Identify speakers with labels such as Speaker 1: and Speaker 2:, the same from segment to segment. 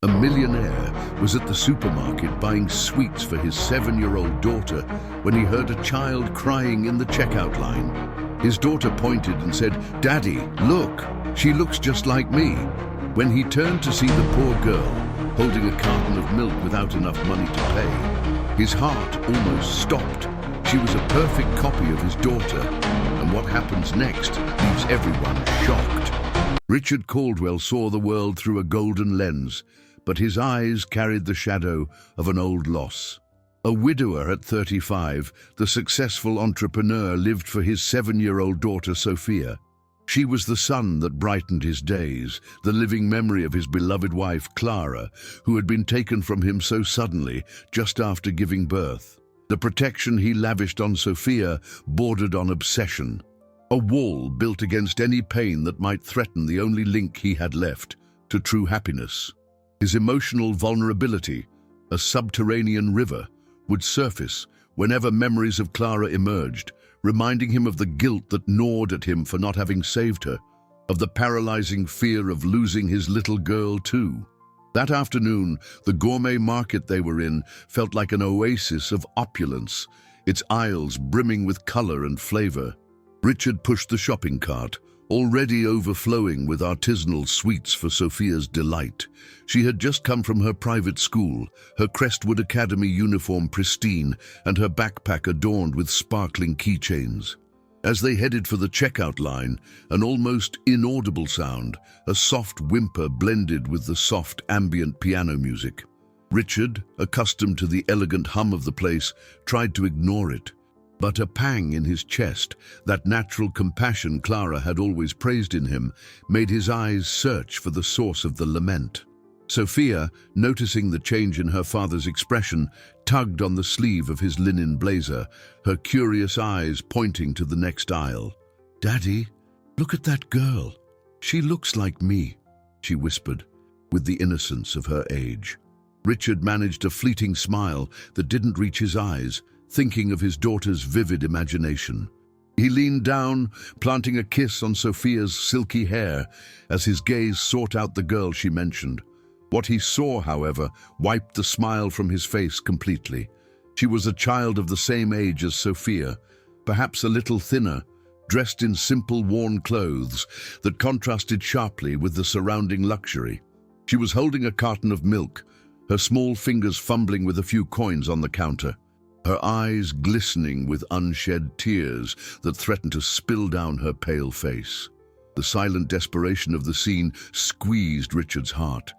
Speaker 1: A millionaire was at the supermarket buying sweets for his 7-year-old daughter when he heard a child crying in the checkout line. His daughter pointed and said, "Daddy, look, she looks just like me." When he turned to see the poor girl holding a carton of milk without enough money to pay, his heart almost stopped. She was a perfect copy of his daughter, and what happens next leaves everyone shocked. Richard Caldwell saw the world through a golden lens, but his eyes carried the shadow of an old loss. A widower at 35, the successful entrepreneur lived for his 7-year-old daughter Sophia. She was the sun that brightened his days, the living memory of his beloved wife Clara, who had been taken from him so suddenly just after giving birth. The protection he lavished on Sophia bordered on obsession, a wall built against any pain that might threaten the only link he had left to true happiness. His emotional vulnerability, a subterranean river, would surface whenever memories of Clara emerged, reminding him of the guilt that gnawed at him for not having saved her, of the paralyzing fear of losing his little girl too. That afternoon, the gourmet market they were in felt like an oasis of opulence, its aisles brimming with color and flavor. Richard pushed the shopping cart, already overflowing with artisanal sweets for Sophia's delight. She had just come from her private school, her Crestwood Academy uniform pristine and her backpack adorned with sparkling keychains. As they headed for the checkout line, an almost inaudible sound, a soft whimper blended with the soft ambient piano music. Richard, accustomed to the elegant hum of the place, tried to ignore it. But a pang in his chest, that natural compassion Clara had always praised in him, made his eyes search for the source of the lament. Sophia, noticing the change in her father's expression, tugged on the sleeve of his linen blazer, her curious eyes pointing to the next aisle. "Daddy, look at that girl. She looks like me," she whispered, with the innocence of her age. Richard managed a fleeting smile that didn't reach his eyes, thinking of his daughter's vivid imagination. He leaned down, planting a kiss on Sophia's silky hair as his gaze sought out the girl she mentioned. What he saw, however, wiped the smile from his face completely. She was a child of the same age as Sophia, perhaps a little thinner, dressed in simple, worn clothes that contrasted sharply with the surrounding luxury. She was holding a carton of milk, her small fingers fumbling with a few coins on the counter, her eyes glistening with unshed tears that threatened to spill down her pale face. The silent desperation of the scene squeezed Richard's heart,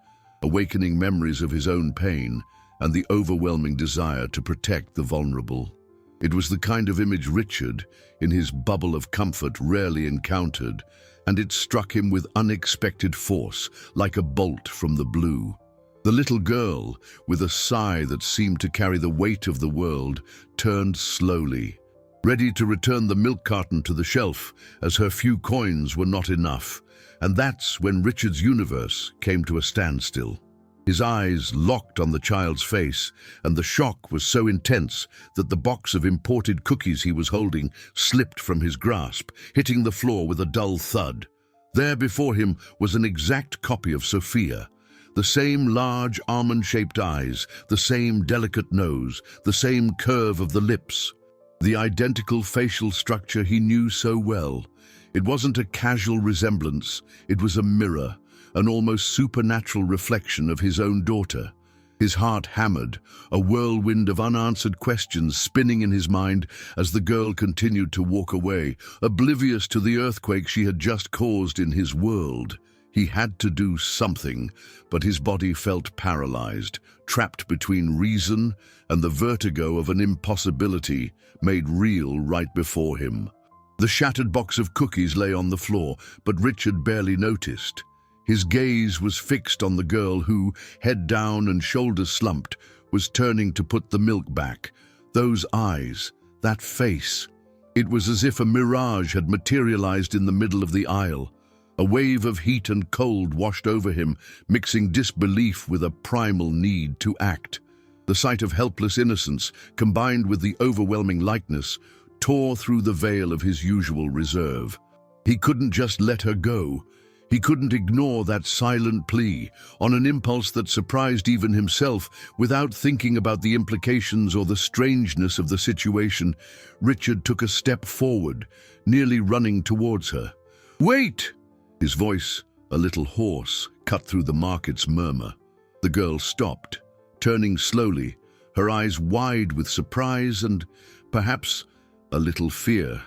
Speaker 1: awakening memories of his own pain and the overwhelming desire to protect the vulnerable. It was the kind of image Richard, in his bubble of comfort, rarely encountered, and it struck him with unexpected force, like a bolt from the blue. The little girl, with a sigh that seemed to carry the weight of the world, turned slowly, ready to return the milk carton to the shelf as her few coins were not enough. And that's when Richard's universe came to a standstill. His eyes locked on the child's face, and the shock was so intense that the box of imported cookies he was holding slipped from his grasp, hitting the floor with a dull thud. There before him was an exact copy of Sophia. The same large almond-shaped eyes, the same delicate nose, the same curve of the lips. The identical facial structure he knew so well. It wasn't a casual resemblance, it was a mirror, an almost supernatural reflection of his own daughter. His heart hammered, a whirlwind of unanswered questions spinning in his mind as the girl continued to walk away, oblivious to the earthquake she had just caused in his world. He had to do something, but his body felt paralyzed, trapped between reason and the vertigo of an impossibility made real right before him. The shattered box of cookies lay on the floor, but Richard barely noticed. His gaze was fixed on the girl who, head down and shoulders slumped, was turning to put the milk back. Those eyes, that face. It was as if a mirage had materialized in the middle of the aisle. A wave of heat and cold washed over him, mixing disbelief with a primal need to act. The sight of helpless innocence, combined with the overwhelming likeness, tore through the veil of his usual reserve. He couldn't just let her go. He couldn't ignore that silent plea, on an impulse that surprised even himself. Without thinking about the implications or the strangeness of the situation, Richard took a step forward, nearly running towards her. "Wait!" His voice, a little hoarse, cut through the market's murmur. The girl stopped, turning slowly, her eyes wide with surprise and, perhaps, a little fear.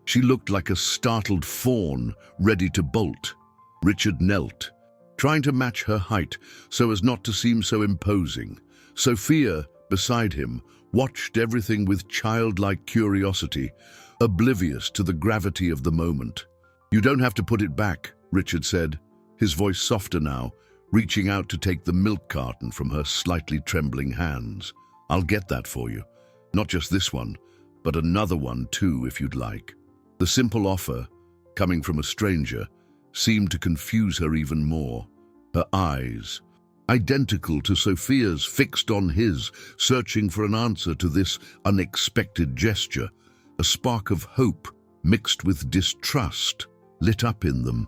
Speaker 1: She looked like a startled fawn, ready to bolt. Richard knelt, trying to match her height so as not to seem so imposing. Sophia, beside him, watched everything with childlike curiosity, oblivious to the gravity of the moment. "You don't have to put it back," Richard said, his voice softer now, reaching out to take the milk carton from her slightly trembling hands. "I'll get that for you. Not just this one, but another one too, if you'd like." The simple offer, coming from a stranger, seemed to confuse her even more. Her eyes, identical to Sophia's, fixed on his, searching for an answer to this unexpected gesture. A spark of hope, mixed with distrust, lit up in them.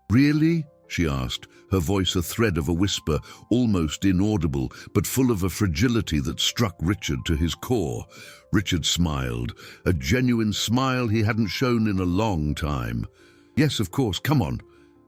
Speaker 1: "Really?" she asked, her voice a thread of a whisper, almost inaudible, but full of a fragility that struck Richard to his core. Richard smiled, a genuine smile he hadn't shown in a long time. "Yes, of course, come on.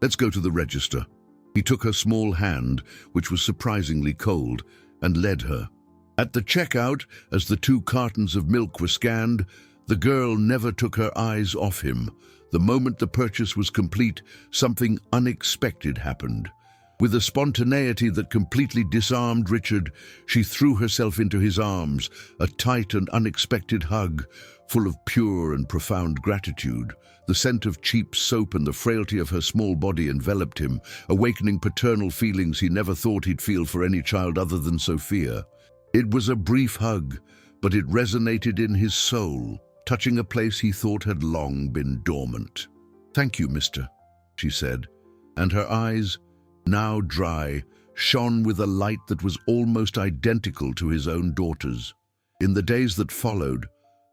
Speaker 1: Let's go to the register." He took her small hand, which was surprisingly cold, and led her. At the checkout, as the 2 cartons of milk were scanned, the girl never took her eyes off him. The moment the purchase was complete, something unexpected happened. With a spontaneity that completely disarmed Richard, she threw herself into his arms, a tight and unexpected hug, full of pure and profound gratitude. The scent of cheap soap and the frailty of her small body enveloped him, awakening paternal feelings he never thought he'd feel for any child other than Sophia. It was a brief hug, but it resonated in his soul, touching a place he thought had long been dormant. "Thank you, mister," she said, and her eyes, now dry, shone with a light that was almost identical to his own daughter's. In the days that followed,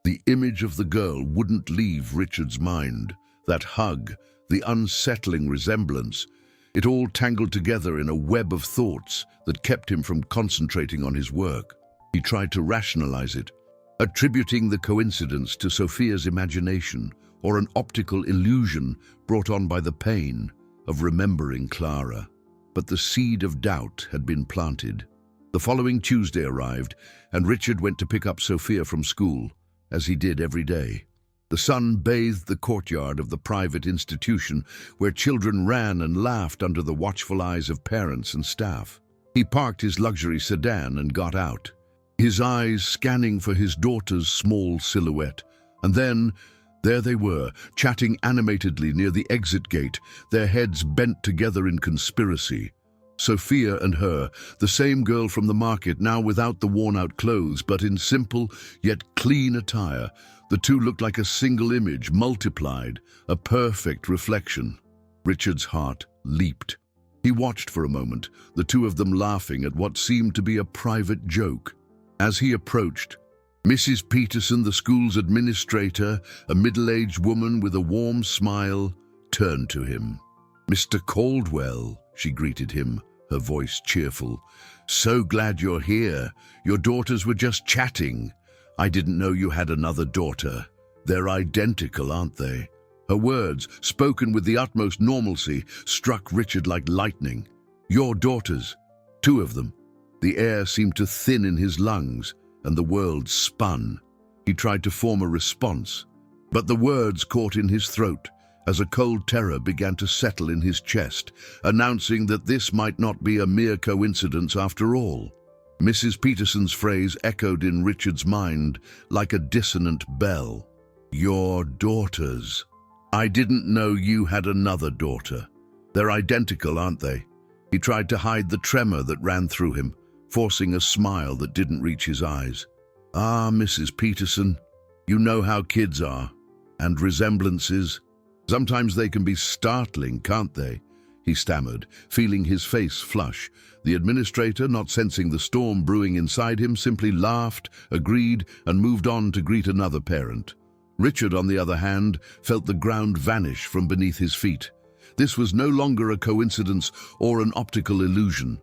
Speaker 1: the image of the girl wouldn't leave Richard's mind. That hug, the unsettling resemblance, it all tangled together in a web of thoughts that kept him from concentrating on his work. He tried to rationalize it, attributing the coincidence to Sophia's imagination or an optical illusion brought on by the pain of remembering Clara. But the seed of doubt had been planted. The following Tuesday arrived, and Richard went to pick up Sophia from school, as he did every day. The sun bathed the courtyard of the private institution, where children ran and laughed under the watchful eyes of parents and staff. He parked his luxury sedan and got out, his eyes scanning for his daughter's small silhouette. And then, there they were, chatting animatedly near the exit gate, their heads bent together in conspiracy. Sophia and her, the same girl from the market, now without the worn-out clothes, but in simple yet clean attire. The two looked like a single image, multiplied, a perfect reflection. Richard's heart leaped. He watched for a moment, the two of them laughing at what seemed to be a private joke. As he approached, Mrs. Peterson, the school's administrator, a middle-aged woman with a warm smile, turned to him. "Mr. Caldwell," she greeted him, her voice cheerful. "So glad you're here. Your daughters were just chatting. I didn't know you had another daughter. They're identical, aren't they?" Her words, spoken with the utmost normalcy, struck Richard like lightning. "Your daughters. 2 of them." The air seemed to thin in his lungs, and the world spun. He tried to form a response, but the words caught in his throat as a cold terror began to settle in his chest, announcing that this might not be a mere coincidence after all. Mrs. Peterson's phrase echoed in Richard's mind like a dissonant bell. "Your daughters. I didn't know you had another daughter. They're identical, aren't they?" He tried to hide the tremor that ran through him, forcing a smile that didn't reach his eyes. "Ah, Mrs. Peterson, you know how kids are, and resemblances. Sometimes they can be startling, can't they?" he stammered, feeling his face flush. The administrator, not sensing the storm brewing inside him, simply laughed, agreed, and moved on to greet another parent. Richard, on the other hand, felt the ground vanish from beneath his feet. This was no longer a coincidence or an optical illusion.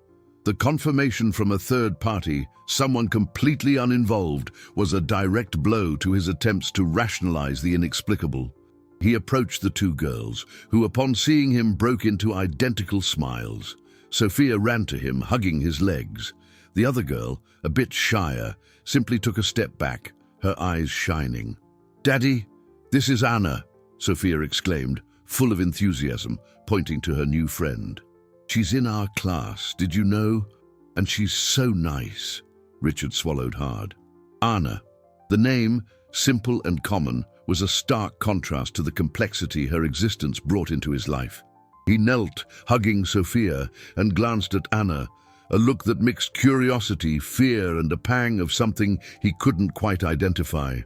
Speaker 1: The confirmation from a third party, someone completely uninvolved, was a direct blow to his attempts to rationalize the inexplicable. He approached the two girls, who upon seeing him broke into identical smiles. Sophia ran to him, hugging his legs. The other girl, a bit shyer, simply took a step back, her eyes shining. "Daddy, this is Anna," Sophia exclaimed, full of enthusiasm, pointing to her new friend. "She's in our class, did you know? And she's so nice." Richard swallowed hard. Anna. The name, simple and common, was a stark contrast to the complexity her existence brought into his life. He knelt, hugging Sophia, and glanced at Anna, a look that mixed curiosity, fear, and a pang of something he couldn't quite identify.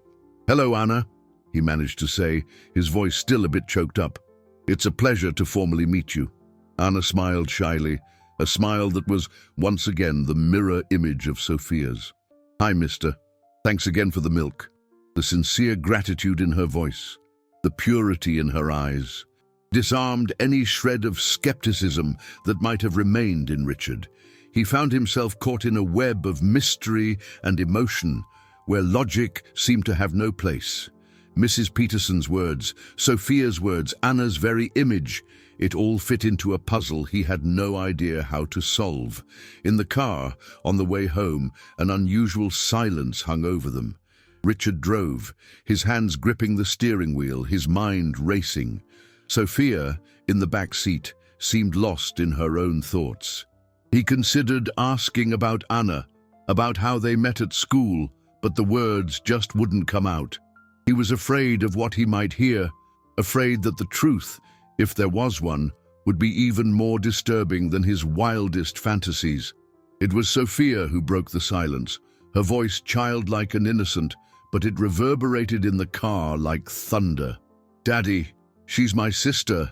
Speaker 1: "Hello, Anna," he managed to say, his voice still a bit choked up. "It's a pleasure to formally meet you." Anna smiled shyly, a smile that was once again the mirror image of Sophia's. "Hi, mister. Thanks again for the milk." The sincere gratitude in her voice, the purity in her eyes, disarmed any shred of skepticism that might have remained in Richard. He found himself caught in a web of mystery and emotion, where logic seemed to have no place. Mrs. Peterson's words, Sophia's words, Anna's very image, it all fit into a puzzle he had no idea how to solve. In the car, on the way home, an unusual silence hung over them. Richard drove, his hands gripping the steering wheel, his mind racing. Sophia, in the back seat, seemed lost in her own thoughts. He considered asking about Anna, about how they met at school, but the words just wouldn't come out. He was afraid of what he might hear, afraid that the truth, if there was one, would be even more disturbing than his wildest fantasies. It was Sophia who broke the silence, her voice childlike and innocent, but it reverberated in the car like thunder. "Daddy, she's my sister."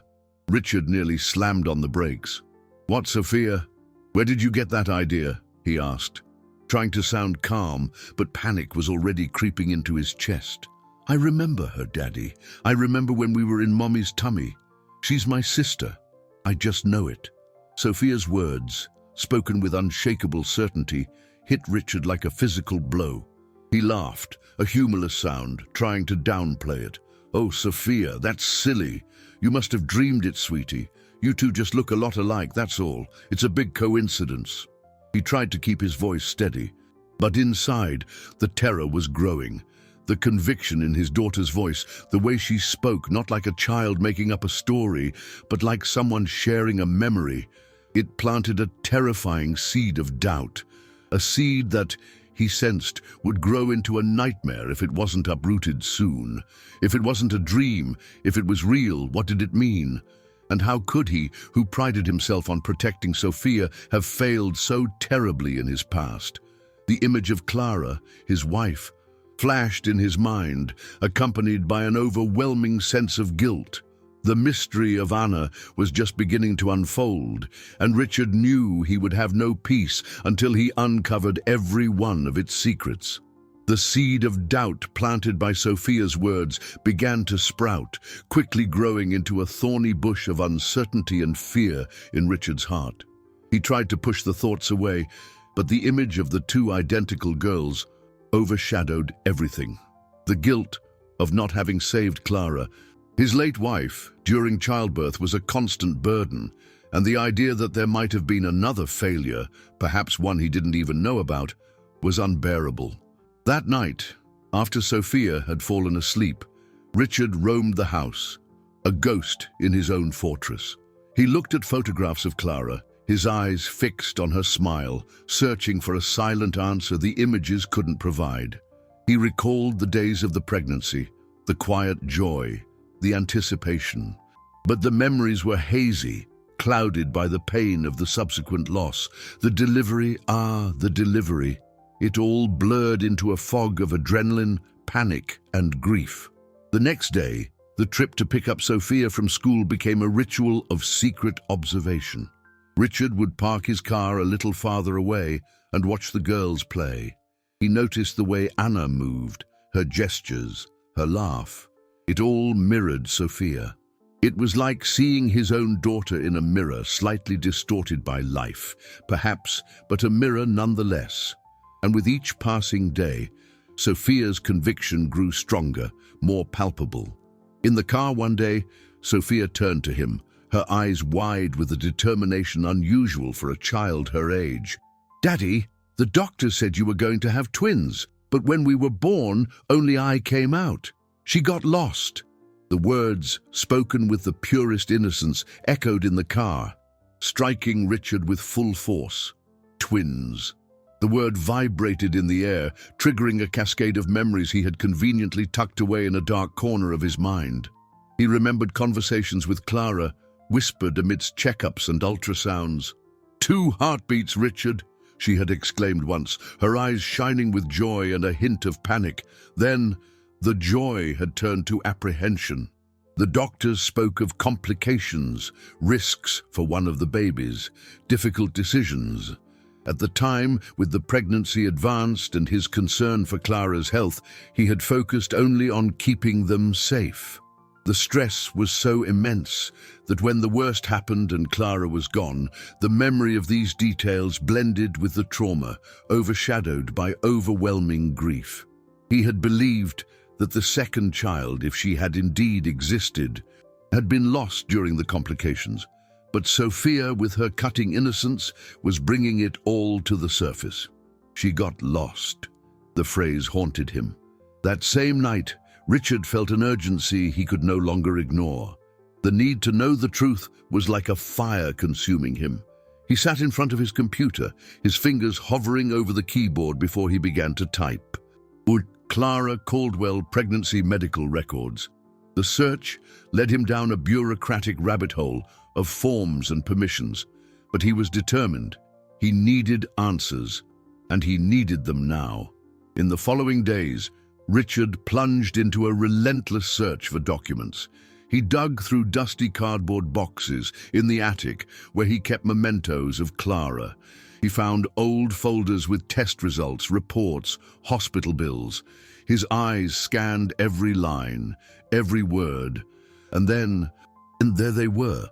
Speaker 1: Richard nearly slammed on the brakes. "What, Sophia? Where did you get that idea?" he asked, trying to sound calm, but panic was already creeping into his chest. "I remember her, Daddy. I remember when we were in Mommy's tummy. She's my sister. I just know it." Sophia's words, spoken with unshakable certainty, hit Richard like a physical blow. He laughed, a humorless sound, trying to downplay it. "Oh, Sophia, that's silly. You must have dreamed it, sweetie. You two just look a lot alike, that's all. It's a big coincidence." He tried to keep his voice steady, but inside, the terror was growing. The conviction in his daughter's voice, the way she spoke, not like a child making up a story, but like someone sharing a memory. It planted a terrifying seed of doubt, a seed that, he sensed, would grow into a nightmare if it wasn't uprooted soon. If it wasn't a dream, if it was real, what did it mean? And how could he, who prided himself on protecting Sophia, have failed so terribly in his past? The image of Clara, his wife, flashed in his mind, accompanied by an overwhelming sense of guilt. The mystery of Anna was just beginning to unfold, and Richard knew he would have no peace until he uncovered every one of its secrets. The seed of doubt planted by Sophia's words began to sprout, quickly growing into a thorny bush of uncertainty and fear in Richard's heart. He tried to push the thoughts away, but the image of the two identical girls overshadowed everything. The guilt of not having saved Clara, his late wife, during childbirth, was a constant burden, and the idea that there might have been another failure, perhaps one he didn't even know about, was unbearable. That night, after Sophia had fallen asleep, Richard roamed the house, a ghost in his own fortress. He looked at photographs of Clara, his eyes fixed on her smile, searching for a silent answer the images couldn't provide. He recalled the days of the pregnancy, the quiet joy, the anticipation. But the memories were hazy, clouded by the pain of the subsequent loss. The delivery, the delivery. It all blurred into a fog of adrenaline, panic, and grief. The next day, the trip to pick up Sophia from school became a ritual of secret observation. Richard would park his car a little farther away and watch the girls play. He noticed the way Anna moved, her gestures, her laugh. It all mirrored Sophia. It was like seeing his own daughter in a mirror, slightly distorted by life, perhaps, but a mirror nonetheless. And with each passing day, Sophia's conviction grew stronger, more palpable. In the car one day, Sophia turned to him, her eyes wide with a determination unusual for a child her age. "Daddy, the doctor said you were going to have twins, but when we were born, only I came out. She got lost." The words, spoken with the purest innocence, echoed in the car, striking Richard with full force. Twins. The word vibrated in the air, triggering a cascade of memories he had conveniently tucked away in a dark corner of his mind. He remembered conversations with Clara, whispered amidst checkups and ultrasounds. "Two heartbeats, Richard," she had exclaimed once, her eyes shining with joy and a hint of panic. Then, the joy had turned to apprehension. The doctors spoke of complications, risks for one of the babies, difficult decisions. At the time, with the pregnancy advanced and his concern for Clara's health, he had focused only on keeping them safe. The stress was so immense that when the worst happened and Clara was gone, the memory of these details blended with the trauma, overshadowed by overwhelming grief. He had believed that the second child, if she had indeed existed, had been lost during the complications. But Sophia, with her cutting innocence, was bringing it all to the surface. She got lost. The phrase haunted him. That same night, Richard felt an urgency he could no longer ignore. The need to know the truth was like a fire consuming him. He sat in front of his computer, his fingers hovering over the keyboard before he began to type. Clara Caldwell pregnancy medical records. The search led him down a bureaucratic rabbit hole of forms and permissions, but he was determined. He needed answers, and he needed them now. In the following days, Richard plunged into a relentless search for documents. He dug through dusty cardboard boxes in the attic where he kept mementos of Clara. He found old folders with test results, reports, hospital bills. His eyes scanned every line, every word. And there they were,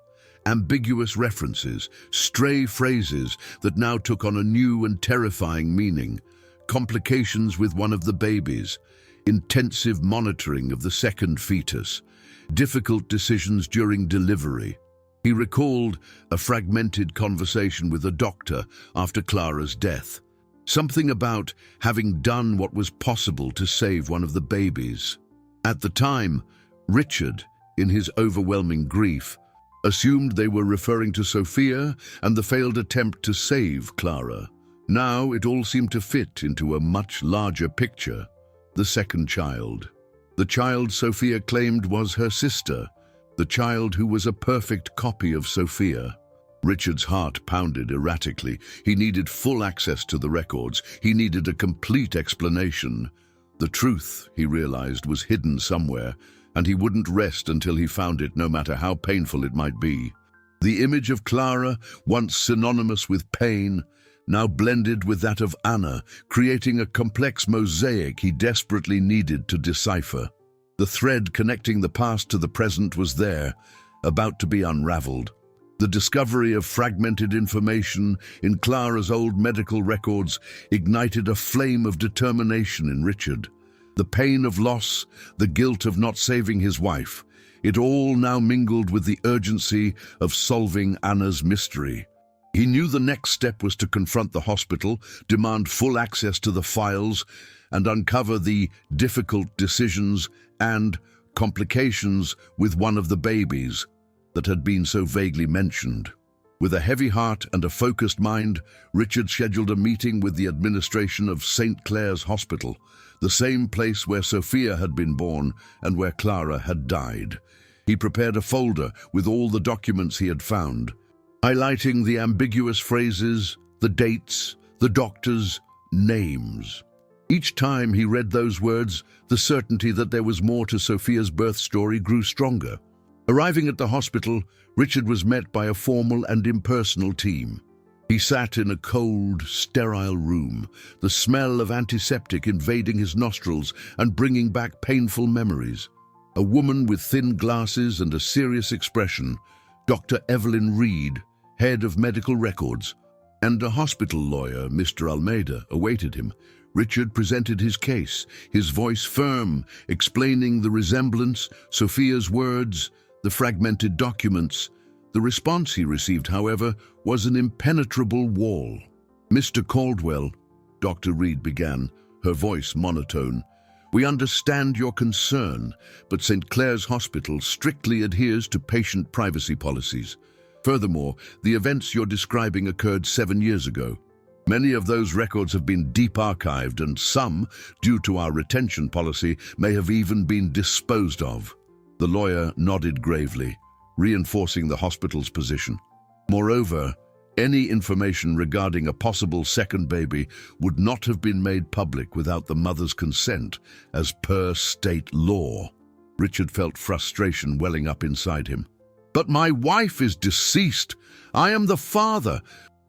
Speaker 1: ambiguous references, stray phrases that now took on a new and terrifying meaning. Complications with one of the babies, intensive monitoring of the second fetus, difficult decisions during delivery. He recalled a fragmented conversation with a doctor after Clara's death. Something about having done what was possible to save one of the babies. At the time, Richard, in his overwhelming grief, assumed they were referring to Sophia and the failed attempt to save Clara. Now it all seemed to fit into a much larger picture. The second child. The child Sophia claimed was her sister. The child who was a perfect copy of Sophia. Richard's heart pounded erratically. He needed full access to the records. He needed a complete explanation. The truth, he realized, was hidden somewhere, and he wouldn't rest until he found it, no matter how painful it might be. The image of Clara, once synonymous with pain, now blended with that of Anna, creating a complex mosaic he desperately needed to decipher. The thread connecting the past to the present was there, about to be unraveled. The discovery of fragmented information in Clara's old medical records ignited a flame of determination in Richard. The pain of loss, the guilt of not saving his wife, it all now mingled with the urgency of solving Anna's mystery. He knew the next step was to confront the hospital, demand full access to the files, and uncover the difficult decisions and complications with one of the babies that had been so vaguely mentioned. With a heavy heart and a focused mind, Richard scheduled a meeting with the administration of St. Clair's Hospital, the same place where Sophia had been born and where Clara had died. He prepared a folder with all the documents he had found, highlighting the ambiguous phrases, the dates, the doctors' names. Each time he read those words, the certainty that there was more to Sophia's birth story grew stronger. Arriving at the hospital, Richard was met by a formal and impersonal team. He sat in a cold, sterile room, the smell of antiseptic invading his nostrils and bringing back painful memories. A woman with thin glasses and a serious expression, Dr. Evelyn Reed, head of medical records, and a hospital lawyer, Mr. Almeida, awaited him. Richard presented his case, his voice firm, explaining the resemblance, Sophia's words, the fragmented documents. The response he received, however, was an impenetrable wall. "Mr. Caldwell," Dr. Reed began, her voice monotone, "we understand your concern, but St. Clair's Hospital strictly adheres to patient privacy policies. Furthermore, the events you're describing occurred 7 years ago. Many of those records have been deep archived, and some, due to our retention policy, may have even been disposed of." The lawyer nodded gravely, reinforcing the hospital's position. Moreover, any information regarding a possible second baby would not have been made public without the mother's consent, as per state law. Richard felt frustration welling up inside him. "But my wife is deceased. I am the father.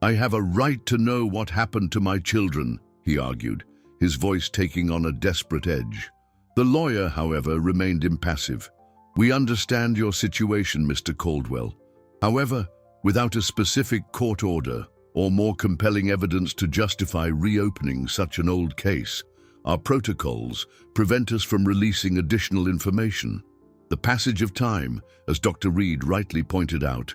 Speaker 1: I have a right to know what happened to my children," he argued, his voice taking on a desperate edge. The lawyer, however, remained impassive. "We understand your situation, Mr. Caldwell. However, without a specific court order or more compelling evidence to justify reopening such an old case, our protocols prevent us from releasing additional information. The passage of time, as Dr. Reed rightly pointed out,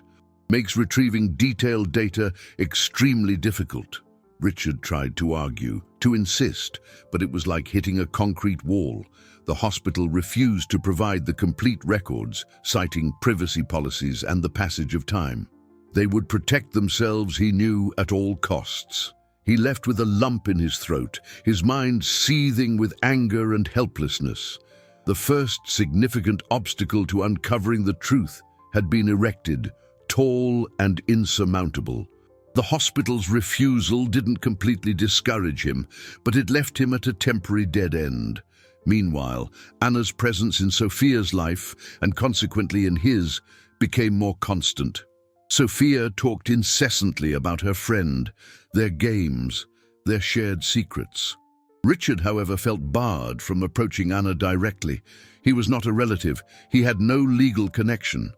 Speaker 1: makes retrieving detailed data extremely difficult." Richard tried to argue, to insist, but it was like hitting a concrete wall. The hospital refused to provide the complete records, citing privacy policies and the passage of time. They would protect themselves, he knew, at all costs. He left with a lump in his throat, his mind seething with anger and helplessness. The first significant obstacle to uncovering the truth had been erected, tall and insurmountable. The hospital's refusal didn't completely discourage him, but it left him at a temporary dead end. Meanwhile, Anna's presence in Sophia's life, and consequently in his, became more constant. Sophia talked incessantly about her friend, their games, their shared secrets. Richard, however, felt barred from approaching Anna directly. He was not a relative. He had no legal connection.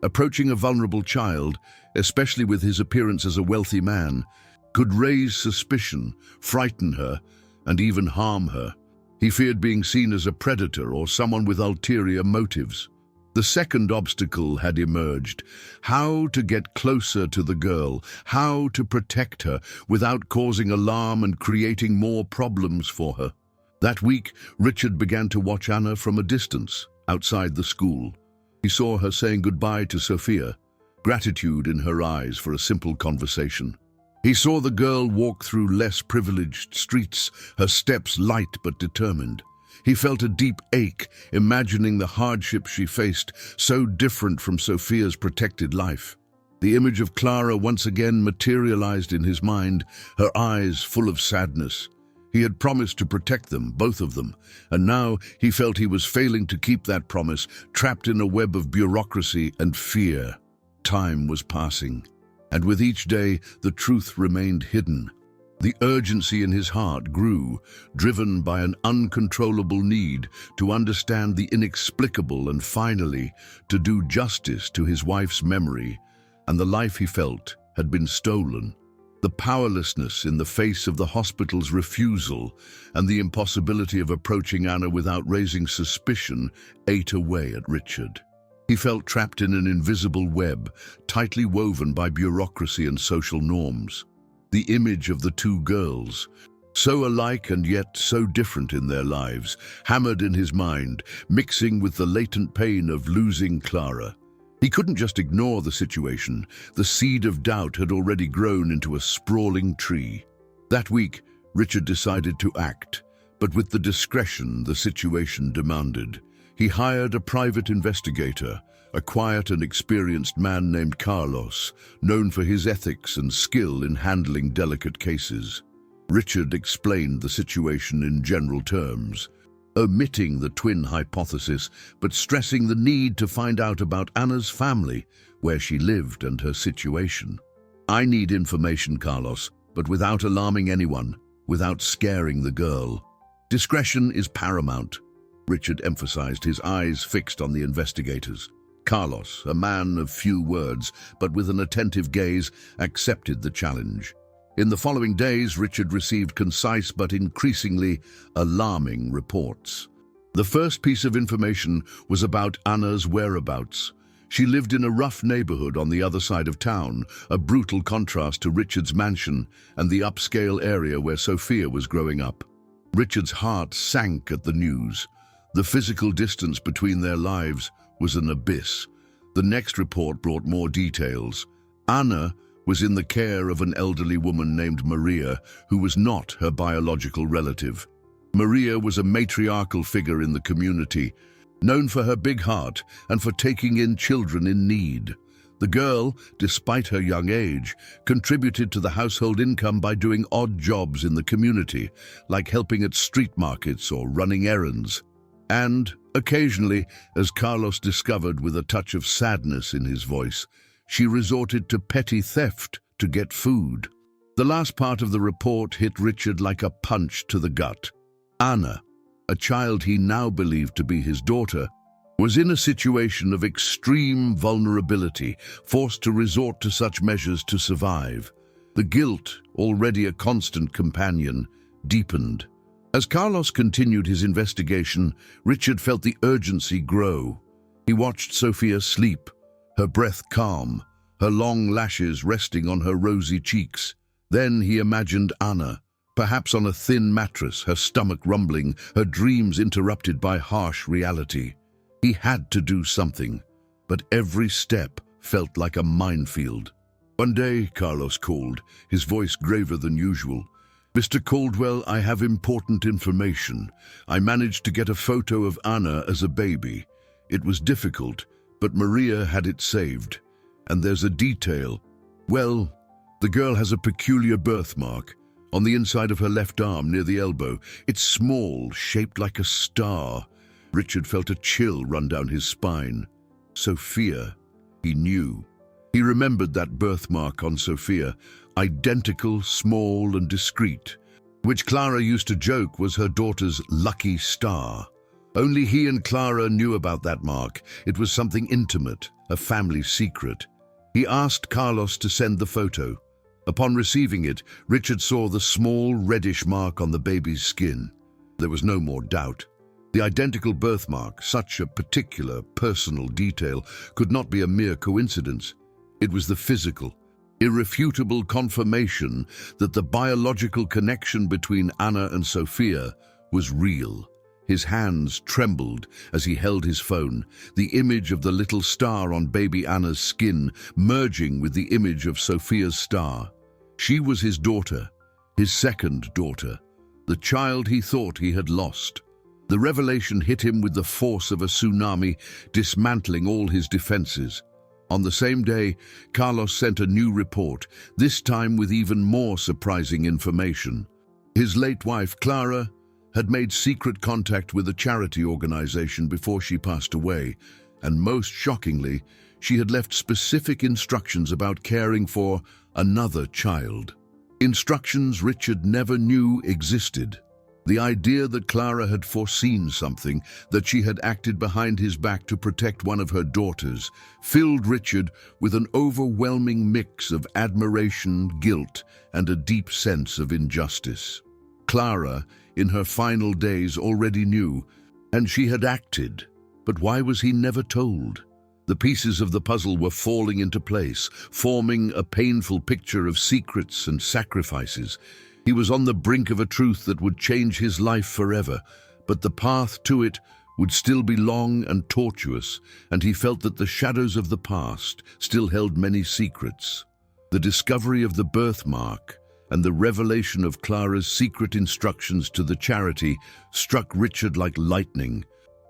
Speaker 1: Approaching a vulnerable child, especially with his appearance as a wealthy man, could raise suspicion, frighten her, and even harm her. He feared being seen as a predator or someone with ulterior motives. The second obstacle had emerged: how to get closer to the girl, how to protect her without causing alarm and creating more problems for her. That week, Richard began to watch Anna from a distance, outside the school. He saw her saying goodbye to Sophia, gratitude in her eyes for a simple conversation. He saw the girl walk through less privileged streets, her steps light but determined. He felt a deep ache, imagining the hardships she faced, so different from Sophia's protected life. The image of Clara once again materialized in his mind, her eyes full of sadness. He had promised to protect them, both of them, and now he felt he was failing to keep that promise, trapped in a web of bureaucracy and fear. Time was passing, and with each day the truth remained hidden. The urgency in his heart grew, driven by an uncontrollable need to understand the inexplicable and finally to do justice to his wife's memory, and the life he felt had been stolen. The powerlessness in the face of the hospital's refusal and the impossibility of approaching Anna without raising suspicion ate away at Richard. He felt trapped in an invisible web, tightly woven by bureaucracy and social norms. The image of the two girls, so alike and yet so different in their lives, hammered in his mind, mixing with the latent pain of losing Clara. He couldn't just ignore the situation. The seed of doubt had already grown into a sprawling tree. That week, Richard decided to act, but with the discretion the situation demanded. He hired a private investigator, a quiet and experienced man named Carlos, known for his ethics and skill in handling delicate cases. Richard explained the situation in general terms, omitting the twin hypothesis, but stressing the need to find out about Anna's family, where she lived and her situation. "I need information, Carlos, but without alarming anyone, without scaring the girl. Discretion is paramount." Richard emphasized, his eyes fixed on the investigators. Carlos, a man of few words, but with an attentive gaze, accepted the challenge. In the following days, Richard received concise but increasingly alarming reports. The first piece of information was about Anna's whereabouts. She lived in a rough neighborhood on the other side of town, a brutal contrast to Richard's mansion and the upscale area where Sophia was growing up. Richard's heart sank at the news. The physical distance between their lives was an abyss. The next report brought more details. Anna was in the care of an elderly woman named Maria, who was not her biological relative. Maria was a matriarchal figure in the community, known for her big heart and for taking in children in need. The girl, despite her young age, contributed to the household income by doing odd jobs in the community, like helping at street markets or running errands. And, occasionally, as Carlos discovered with a touch of sadness in his voice, she resorted to petty theft to get food. The last part of the report hit Richard like a punch to the gut. Anna, a child he now believed to be his daughter, was in a situation of extreme vulnerability, forced to resort to such measures to survive. The guilt, already a constant companion, deepened. As Carlos continued his investigation, Richard felt the urgency grow. He watched Sophia sleep, her breath calm, her long lashes resting on her rosy cheeks. Then he imagined Anna, perhaps on a thin mattress, her stomach rumbling, her dreams interrupted by harsh reality. He had to do something, but every step felt like a minefield. One day, Carlos called, his voice graver than usual. "Mr. Caldwell, I have important information. I managed to get a photo of Anna as a baby. It was difficult, but Maria had it saved. And there's a detail. Well, the girl has a peculiar birthmark. On the inside of her left arm, near the elbow. It's small, shaped like a star." Richard felt a chill run down his spine. Sophia, he knew. He remembered that birthmark on Sophia, identical, small and discreet, which Clara used to joke was her daughter's lucky star. Only he and Clara knew about that mark. It was something intimate, a family secret. He asked Carlos to send the photo. Upon receiving it, Richard saw the small reddish mark on the baby's skin. There was no more doubt. The identical birthmark, such a particular, personal detail, could not be a mere coincidence. It was the physical, irrefutable confirmation that the biological connection between Anna and Sophia was real. His hands trembled as he held his phone, the image of the little star on baby Anna's skin merging with the image of Sophia's star. She was his daughter, his second daughter, the child he thought he had lost. The revelation hit him with the force of a tsunami, dismantling all his defenses. On the same day, Carlos sent a new report, this time with even more surprising information. His late wife, Clara, had made secret contact with a charity organization before she passed away, and most shockingly, she had left specific instructions about caring for another child. Instructions Richard never knew existed. The idea that Clara had foreseen something, that she had acted behind his back to protect one of her daughters, filled Richard with an overwhelming mix of admiration, guilt, and a deep sense of injustice. Clara, in her final days, already knew, and she had acted. But why was he never told? The pieces of the puzzle were falling into place, forming a painful picture of secrets and sacrifices. He was on the brink of a truth that would change his life forever, but the path to it would still be long and tortuous, and he felt that the shadows of the past still held many secrets. The discovery of the birthmark and the revelation of Clara's secret instructions to the charity struck Richard like lightning,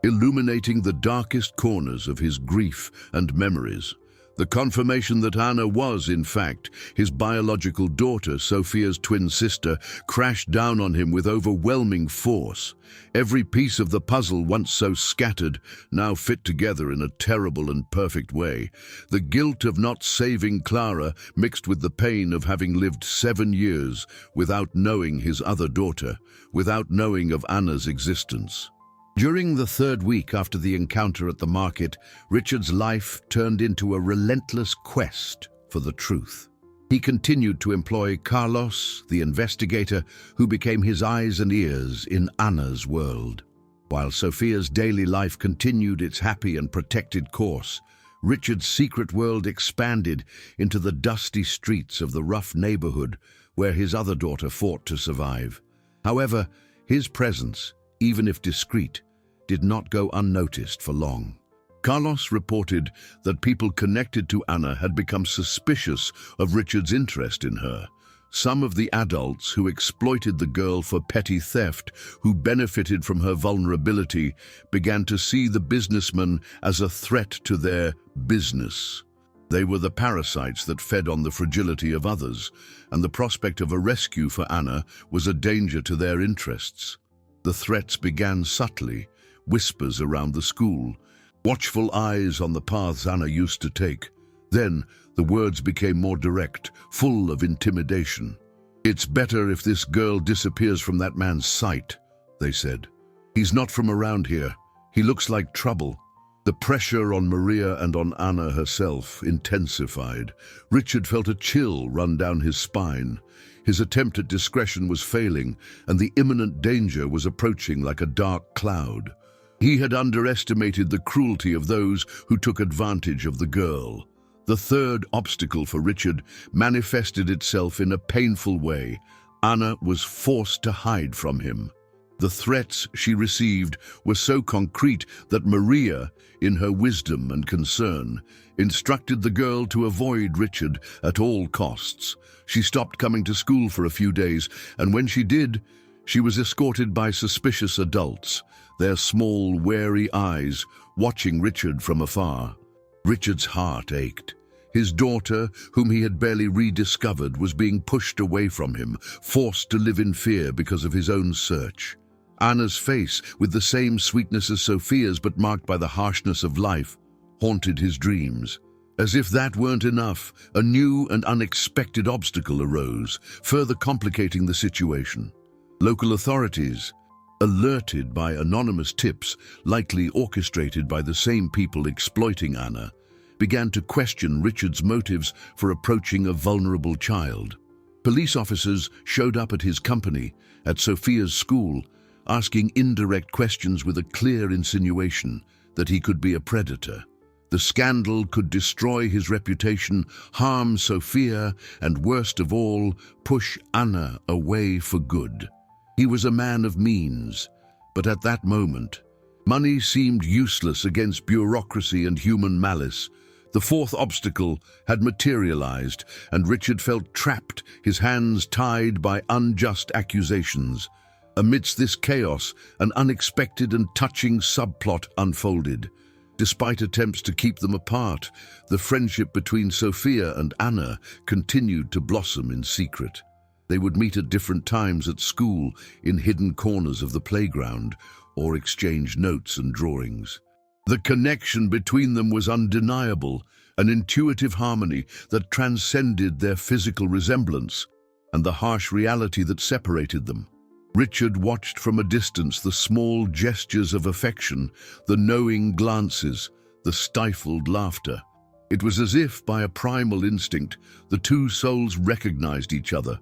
Speaker 1: illuminating the darkest corners of his grief and memories. The confirmation that Anna was, in fact, his biological daughter, Sophia's twin sister, crashed down on him with overwhelming force. Every piece of the puzzle, once so scattered, now fit together in a terrible and perfect way. The guilt of not saving Clara mixed with the pain of having lived 7 years without knowing his other daughter, without knowing of Anna's existence. During the third week after the encounter at the market, Richard's life turned into a relentless quest for the truth. He continued to employ Carlos, the investigator, who became his eyes and ears in Anna's world. While Sophia's daily life continued its happy and protected course, Richard's secret world expanded into the dusty streets of the rough neighborhood where his other daughter fought to survive. However, his presence, even if discreet, did not go unnoticed for long. Carlos reported that people connected to Anna had become suspicious of Richard's interest in her. Some of the adults who exploited the girl for petty theft, who benefited from her vulnerability, began to see the businessman as a threat to their business. They were the parasites that fed on the fragility of others, and the prospect of a rescue for Anna was a danger to their interests. The threats began subtly, whispers around the school, watchful eyes on the paths Anna used to take. Then, the words became more direct, full of intimidation. "It's better if this girl disappears from that man's sight," they said. "He's not from around here. He looks like trouble." The pressure on Maria and on Anna herself intensified. Richard felt a chill run down his spine. His attempt at discretion was failing, and the imminent danger was approaching like a dark cloud. He had underestimated the cruelty of those who took advantage of the girl. The third obstacle for Richard manifested itself in a painful way. Anna was forced to hide from him. The threats she received were so concrete that Maria, in her wisdom and concern, instructed the girl to avoid Richard at all costs. She stopped coming to school for a few days, and when she did, she was escorted by suspicious adults, their small, wary eyes watching Richard from afar. Richard's heart ached. His daughter, whom he had barely rediscovered, was being pushed away from him, forced to live in fear because of his own search. Anna's face, with the same sweetness as Sophia's but marked by the harshness of life, haunted his dreams. As if that weren't enough, a new and unexpected obstacle arose, further complicating the situation. Local authorities, alerted by anonymous tips, likely orchestrated by the same people exploiting Anna, began to question Richard's motives for approaching a vulnerable child. Police officers showed up at his company, at Sophia's school, asking indirect questions with a clear insinuation that he could be a predator. The scandal could destroy his reputation, harm Sophia, and worst of all, push Anna away for good. He was a man of means, but at that moment, money seemed useless against bureaucracy and human malice. The fourth obstacle had materialized, and Richard felt trapped, his hands tied by unjust accusations. Amidst this chaos, an unexpected and touching subplot unfolded. Despite attempts to keep them apart, the friendship between Sophia and Anna continued to blossom in secret. They would meet at different times at school, in hidden corners of the playground, or exchange notes and drawings. The connection between them was undeniable, an intuitive harmony that transcended their physical resemblance and the harsh reality that separated them. Richard watched from a distance the small gestures of affection, the knowing glances, the stifled laughter. It was as if, by a primal instinct, the two souls recognized each other,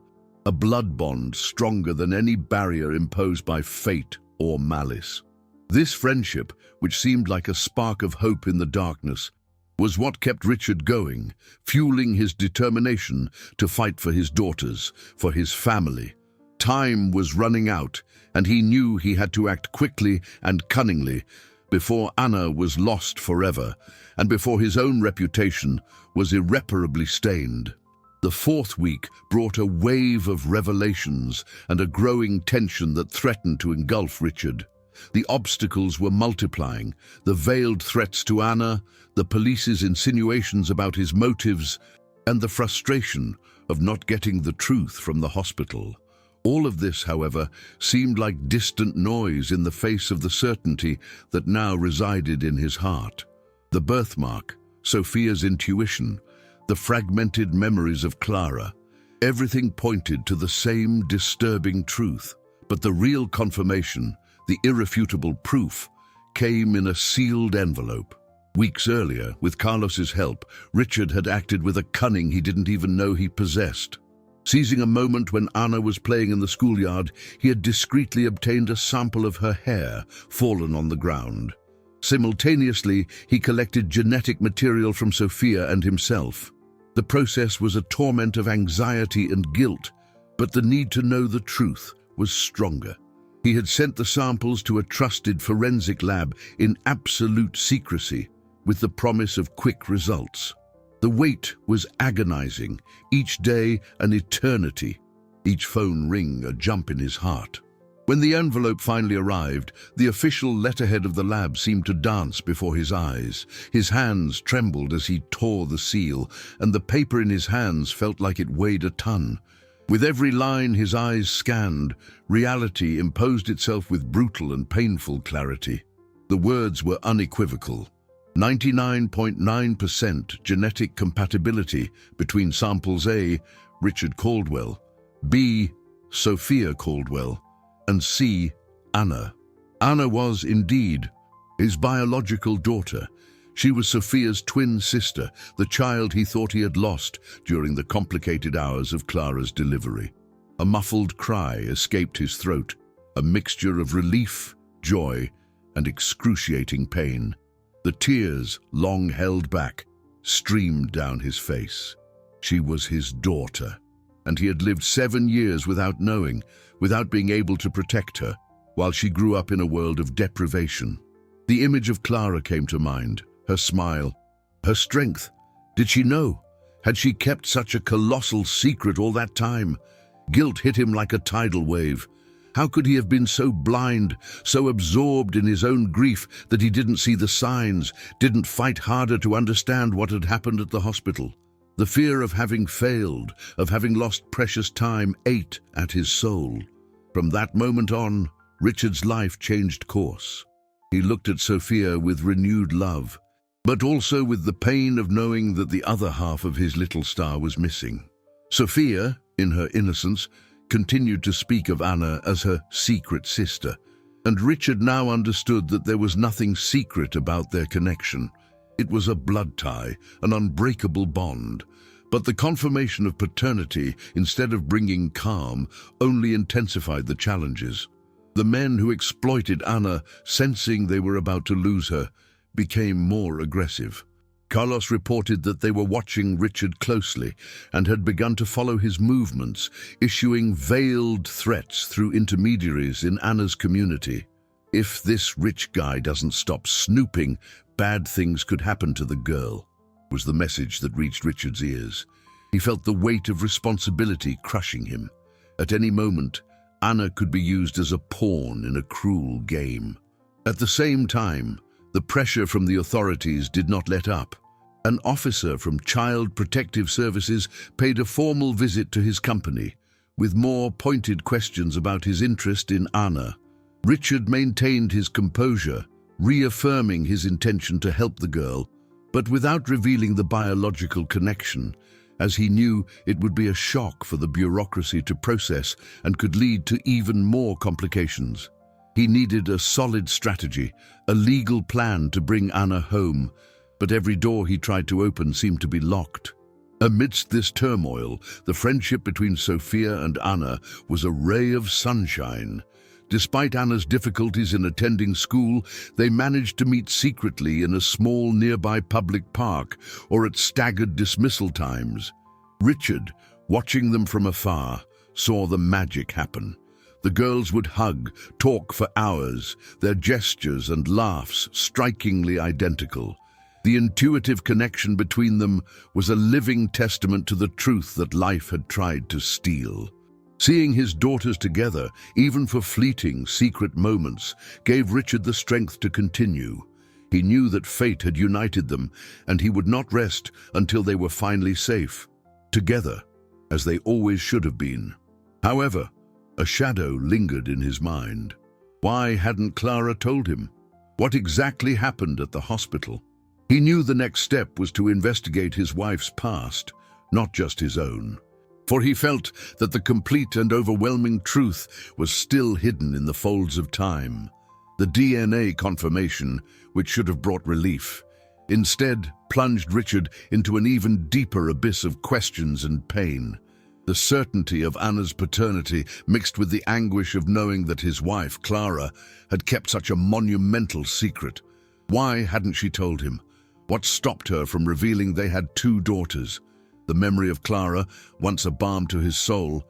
Speaker 1: a blood bond stronger than any barrier imposed by fate or malice. This friendship, which seemed like a spark of hope in the darkness, was what kept Richard going, fueling his determination to fight for his daughters, for his family. Time was running out, and he knew he had to act quickly and cunningly before Anna was lost forever, and before his own reputation was irreparably stained. The fourth week brought a wave of revelations and a growing tension that threatened to engulf Richard. The obstacles were multiplying, the veiled threats to Anna, the police's insinuations about his motives, and the frustration of not getting the truth from the hospital. All of this, however, seemed like distant noise in the face of the certainty that now resided in his heart. The birthmark, Sophia's intuition, the fragmented memories of Clara, everything pointed to the same disturbing truth. But the real confirmation, The irrefutable proof came in a sealed envelope. Weeks earlier, with Carlos's help, Richard had acted with a cunning he didn't even know he possessed. Seizing a moment when Anna was playing in the schoolyard, he had discreetly obtained a sample of her hair fallen on the ground. Simultaneously, he collected genetic material from Sophia and himself. The process was a torment of anxiety and guilt, but the need to know the truth was stronger. He had sent the samples to a trusted forensic lab in absolute secrecy, with the promise of quick results. The wait was agonizing, each day an eternity, each phone ring a jump in his heart. When the envelope finally arrived, the official letterhead of the lab seemed to dance before his eyes. His hands trembled as he tore the seal, and the paper in his hands felt like it weighed a ton. With every line his eyes scanned, reality imposed itself with brutal and painful clarity. The words were unequivocal. 99.9% genetic compatibility between samples A, Richard Caldwell, B, Sophia Caldwell, and C, Anna. Anna was, indeed, his biological daughter. She was Sophia's twin sister, the child he thought he had lost during the complicated hours of Clara's delivery. A muffled cry escaped his throat, a mixture of relief, joy, and excruciating pain. The tears, long held back, streamed down his face. She was his daughter, and he had lived 7 years without knowing, without being able to protect her, while she grew up in a world of deprivation. The image of Clara came to mind, her smile, her strength. Did she know? Had she kept such a colossal secret all that time? Guilt hit him like a tidal wave. How could he have been so blind, so absorbed in his own grief that he didn't see the signs, didn't fight harder to understand what had happened at the hospital? The fear of having failed, of having lost precious time, ate at his soul. From that moment on, Richard's life changed course. He looked at Sophia with renewed love, but also with the pain of knowing that the other half of his little star was missing. Sophia, in her innocence, continued to speak of Anna as her secret sister, and Richard now understood that there was nothing secret about their connection. It was a blood tie, an unbreakable bond, but the confirmation of paternity, instead of bringing calm, only intensified the challenges. The men who exploited Anna, sensing they were about to lose her, became more aggressive. Carlos reported that they were watching Richard closely and had begun to follow his movements, issuing veiled threats through intermediaries in Anna's community. If this rich guy doesn't stop snooping, bad things could happen to the girl, was the message that reached Richard's ears. He felt the weight of responsibility crushing him. At any moment, Anna could be used as a pawn in a cruel game. At the same time, the pressure from the authorities did not let up. An officer from Child Protective Services paid a formal visit to his company, with more pointed questions about his interest in Anna. Richard maintained his composure, reaffirming his intention to help the girl, but without revealing the biological connection, as he knew it would be a shock for the bureaucracy to process and could lead to even more complications. He needed a solid strategy, a legal plan to bring Anna home, but every door he tried to open seemed to be locked. Amidst this turmoil, the friendship between Sophia and Anna was a ray of sunshine. Despite Anna's difficulties in attending school, they managed to meet secretly in a small nearby public park or at staggered dismissal times. Richard, watching them from afar, saw the magic happen. The girls would hug, talk for hours, their gestures and laughs strikingly identical. The intuitive connection between them was a living testament to the truth that life had tried to steal. Seeing his daughters together, even for fleeting, secret moments, gave Richard the strength to continue. He knew that fate had united them, and he would not rest until they were finally safe, together, as they always should have been. However, a shadow lingered in his mind. Why hadn't Clara told him? What exactly happened at the hospital? He knew the next step was to investigate his wife's past, not just his own. For he felt that the complete and overwhelming truth was still hidden in the folds of time. The DNA confirmation, which should have brought relief, instead plunged Richard into an even deeper abyss of questions and pain. The certainty of Anna's paternity mixed with the anguish of knowing that his wife, Clara, had kept such a monumental secret. Why hadn't she told him? What stopped her from revealing they had two daughters? The memory of Clara, once a balm to his soul,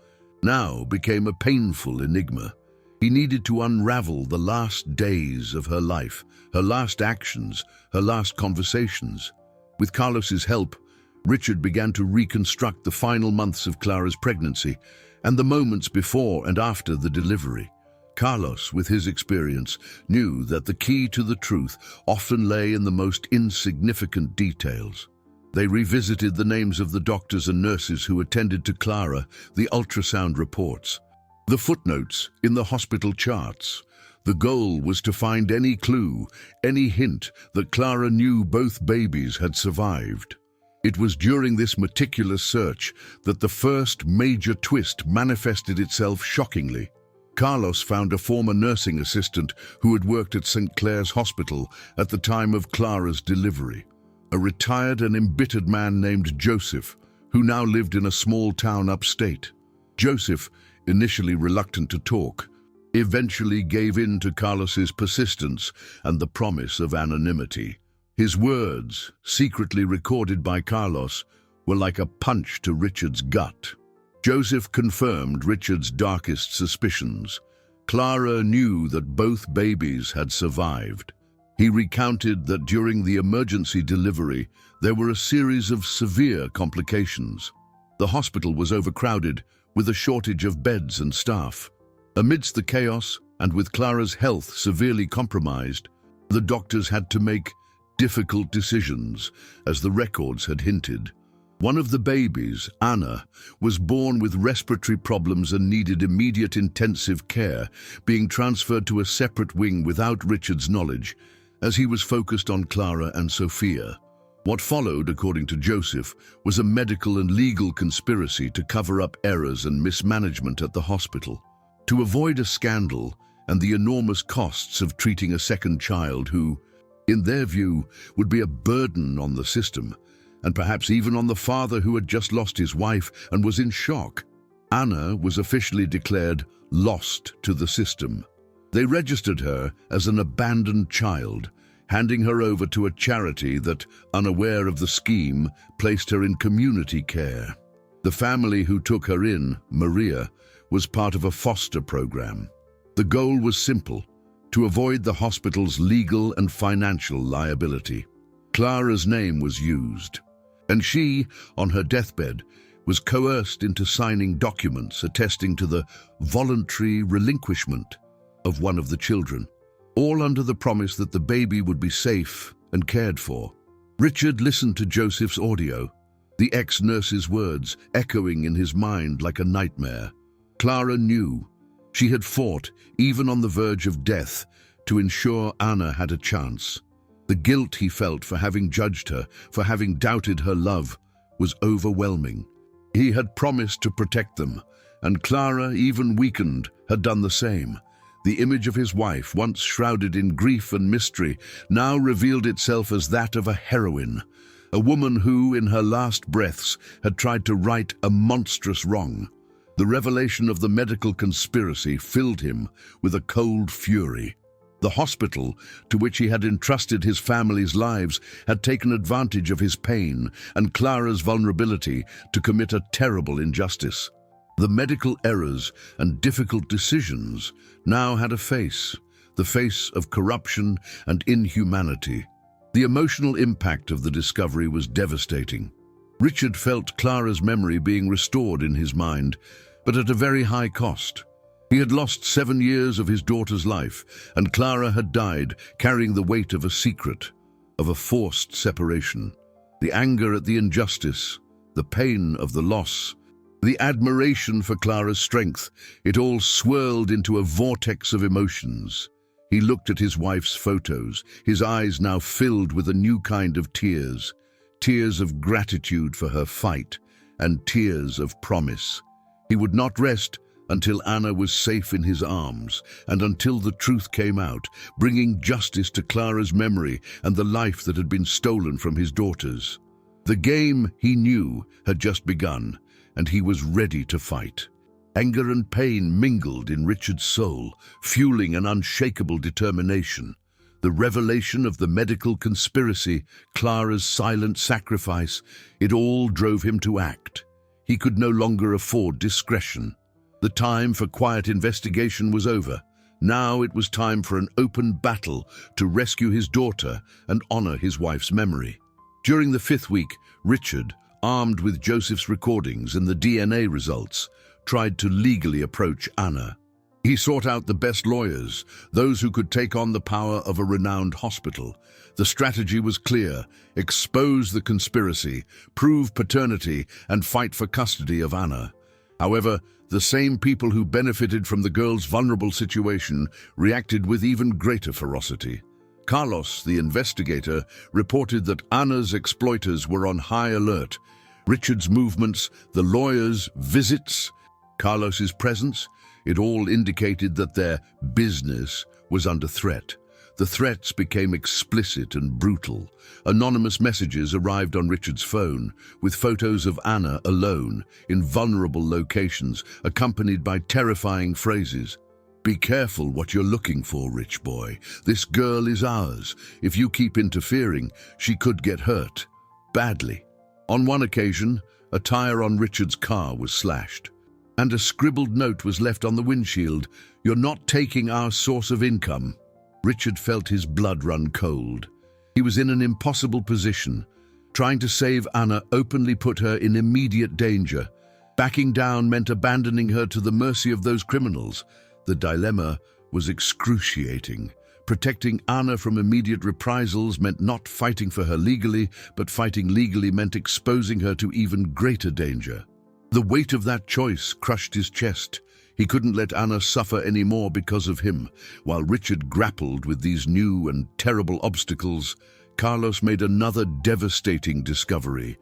Speaker 1: now became a painful enigma. He needed to unravel the last days of her life, her last actions, her last conversations. With Carlos's help, Richard began to reconstruct the final months of Clara's pregnancy and the moments before and after the delivery. Carlos, with his experience, knew that the key to the truth often lay in the most insignificant details. They revisited the names of the doctors and nurses who attended to Clara, the ultrasound reports, the footnotes in the hospital charts. The goal was to find any clue, any hint that Clara knew both babies had survived. It was during this meticulous search that the first major twist manifested itself shockingly. Carlos found a former nursing assistant who had worked at St. Clair's Hospital at the time of Clara's delivery. A retired and embittered man named Joseph, who now lived in a small town upstate. Joseph, initially reluctant to talk, eventually gave in to Carlos's persistence and the promise of anonymity. His words, secretly recorded by Carlos, were like a punch to Richard's gut. Joseph confirmed Richard's darkest suspicions. Clara knew that both babies had survived. He recounted that during the emergency delivery, there were a series of severe complications. The hospital was overcrowded, with a shortage of beds and staff. Amidst the chaos, and with Clara's health severely compromised, the doctors had to make difficult decisions, as the records had hinted. One of the babies, Anna, was born with respiratory problems and needed immediate intensive care, being transferred to a separate wing without Richard's knowledge, as he was focused on Clara and Sophia. What followed, according to Joseph, was a medical and legal conspiracy to cover up errors and mismanagement at the hospital. To avoid a scandal and the enormous costs of treating a second child who, in their view, would be a burden on the system, and perhaps even on the father who had just lost his wife and was in shock, Anna was officially declared lost to the system. They registered her as an abandoned child, handing her over to a charity that, unaware of the scheme, placed her in community care. The family who took her in, Maria, was part of a foster program. The goal was simple: to avoid the hospital's legal and financial liability. Clara's name was used, and she, on her deathbed, was coerced into signing documents attesting to the voluntary relinquishment of one of the children, all under the promise that the baby would be safe and cared for. Richard listened to Joseph's audio, the ex-nurse's words echoing in his mind like a nightmare. Clara knew. She had fought, even on the verge of death, to ensure Anna had a chance. The guilt he felt for having judged her, for having doubted her love, was overwhelming. He had promised to protect them, and Clara, even weakened, had done the same. The image of his wife, once shrouded in grief and mystery, now revealed itself as that of a heroine, a woman who, in her last breaths, had tried to right a monstrous wrong. The revelation of the medical conspiracy filled him with a cold fury. The hospital, to which he had entrusted his family's lives, had taken advantage of his pain and Clara's vulnerability to commit a terrible injustice. The medical errors and difficult decisions now had a face, the face of corruption and inhumanity. The emotional impact of the discovery was devastating. Richard felt Clara's memory being restored in his mind, but at a very high cost. He had lost 7 years of his daughter's life, and Clara had died carrying the weight of a secret, of a forced separation. The anger at the injustice, the pain of the loss, the admiration for Clara's strength, it all swirled into a vortex of emotions. He looked at his wife's photos, his eyes now filled with a new kind of tears, tears of gratitude for her fight, and tears of promise. He would not rest until Anna was safe in his arms, and until the truth came out, bringing justice to Clara's memory and the life that had been stolen from his daughters. The game, he knew, had just begun, and he was ready to fight. Anger and pain mingled in Richard's soul, fueling an unshakable determination. The revelation of the medical conspiracy, Clara's silent sacrifice, it all drove him to act. He could no longer afford discretion. The time for quiet investigation was over. Now it was time for an open battle to rescue his daughter and honor his wife's memory. During the 5th week, Richard, armed with Joseph's recordings and the DNA results, tried to legally approach Anna. He sought out the best lawyers, those who could take on the power of a renowned hospital. The strategy was clear: expose the conspiracy, prove paternity, and fight for custody of Anna. However, the same people who benefited from the girl's vulnerable situation reacted with even greater ferocity. Carlos, the investigator, reported that Anna's exploiters were on high alert. Richard's movements, the lawyers' visits, Carlos's presence, it all indicated that their business was under threat. The threats became explicit and brutal. Anonymous messages arrived on Richard's phone, with photos of Anna alone, in vulnerable locations, accompanied by terrifying phrases. "Be careful what you're looking for, rich boy. This girl is ours. If you keep interfering, she could get hurt. Badly." On one occasion, a tire on Richard's car was slashed, and a scribbled note was left on the windshield: "You're not taking our source of income." Richard felt his blood run cold. He was in an impossible position. Trying to save Anna openly put her in immediate danger. Backing down meant abandoning her to the mercy of those criminals. The dilemma was excruciating. Protecting Anna from immediate reprisals meant not fighting for her legally, but fighting legally meant exposing her to even greater danger. The weight of that choice crushed his chest. He couldn't let Anna suffer any more because of him. While Richard grappled with these new and terrible obstacles, Carlos made another devastating discovery.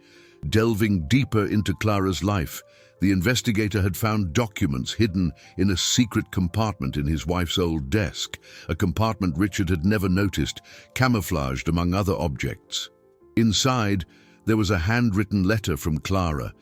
Speaker 1: Delving deeper into Clara's life, the investigator had found documents hidden in a secret compartment in his wife's old desk, a compartment Richard had never noticed, camouflaged among other objects. Inside, there was a handwritten letter from Clara,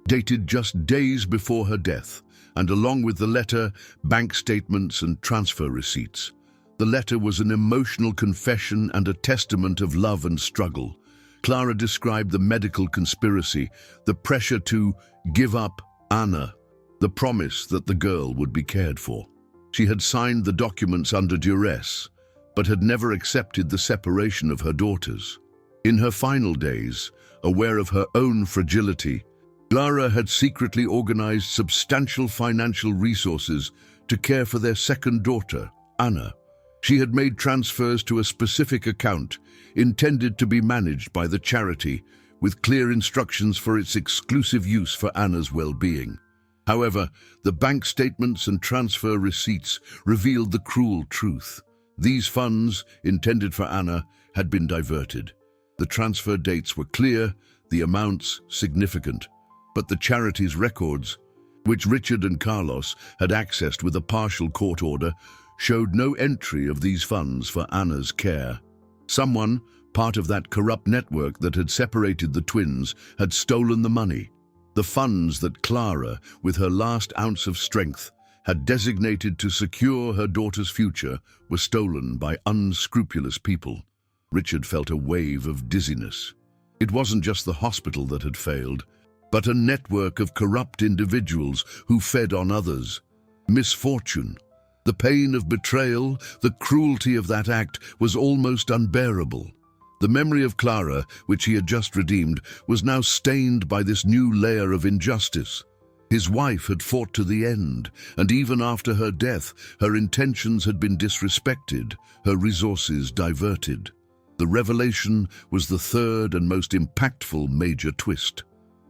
Speaker 1: dated just days before her death, and along with the letter, bank statements and transfer receipts. The letter was an emotional confession and a testament of love and struggle. Clara described the medical conspiracy, the pressure to give up Anna, the promise that the girl would be cared for. She had signed the documents under duress, but had never accepted the separation of her daughters. In her final days, aware of her own fragility, Clara had secretly organized substantial financial resources to care for their second daughter, Anna. She had made transfers to a specific account, intended to be managed by the charity, with clear instructions for its exclusive use for Anna's well-being. However, the bank statements and transfer receipts revealed the cruel truth. These funds, intended for Anna, had been diverted. The transfer dates were clear, the amounts significant. But the charity's records, which Richard and Carlos had accessed with a partial court order, showed no entry of these funds for Anna's care. Someone, part of that corrupt network that had separated the twins, had stolen the money. The funds that Clara, with her last ounce of strength, had designated to secure her daughter's future, were stolen by unscrupulous people. Richard felt a wave of dizziness. It wasn't just the hospital that had failed, but a network of corrupt individuals who fed on others. Misfortune, the pain of betrayal, the cruelty of that act was almost unbearable. The memory of Clara, which he had just redeemed, was now stained by this new layer of injustice. His wife had fought to the end, and even after her death, her intentions had been disrespected, her resources diverted. The revelation was the third and most impactful major twist.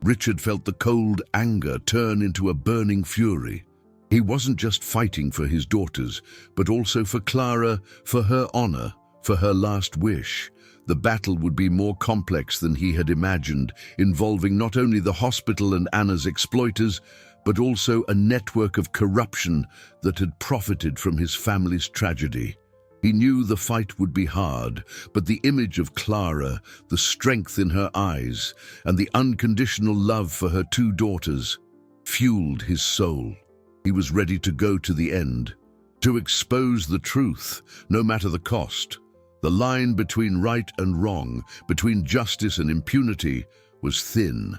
Speaker 1: Richard felt the cold anger turn into a burning fury. He wasn't just fighting for his daughters, but also for Clara, for her honor, for her last wish. The battle would be more complex than he had imagined, involving not only the hospital and Anna's exploiters, but also a network of corruption that had profited from his family's tragedy. He knew the fight would be hard, but the image of Clara, the strength in her eyes, and the unconditional love for her two daughters fueled his soul. He was ready to go to the end, to expose the truth, no matter the cost. The line between right and wrong, between justice and impunity, was thin,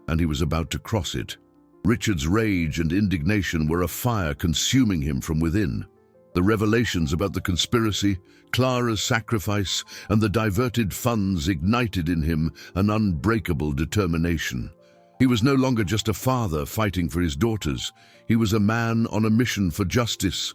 Speaker 1: and he was about to cross it. Richard's rage and indignation were a fire consuming him from within. The revelations about the conspiracy, Clara's sacrifice, and the diverted funds ignited in him an unbreakable determination. He was no longer just a father fighting for his daughters. He was a man on a mission for justice,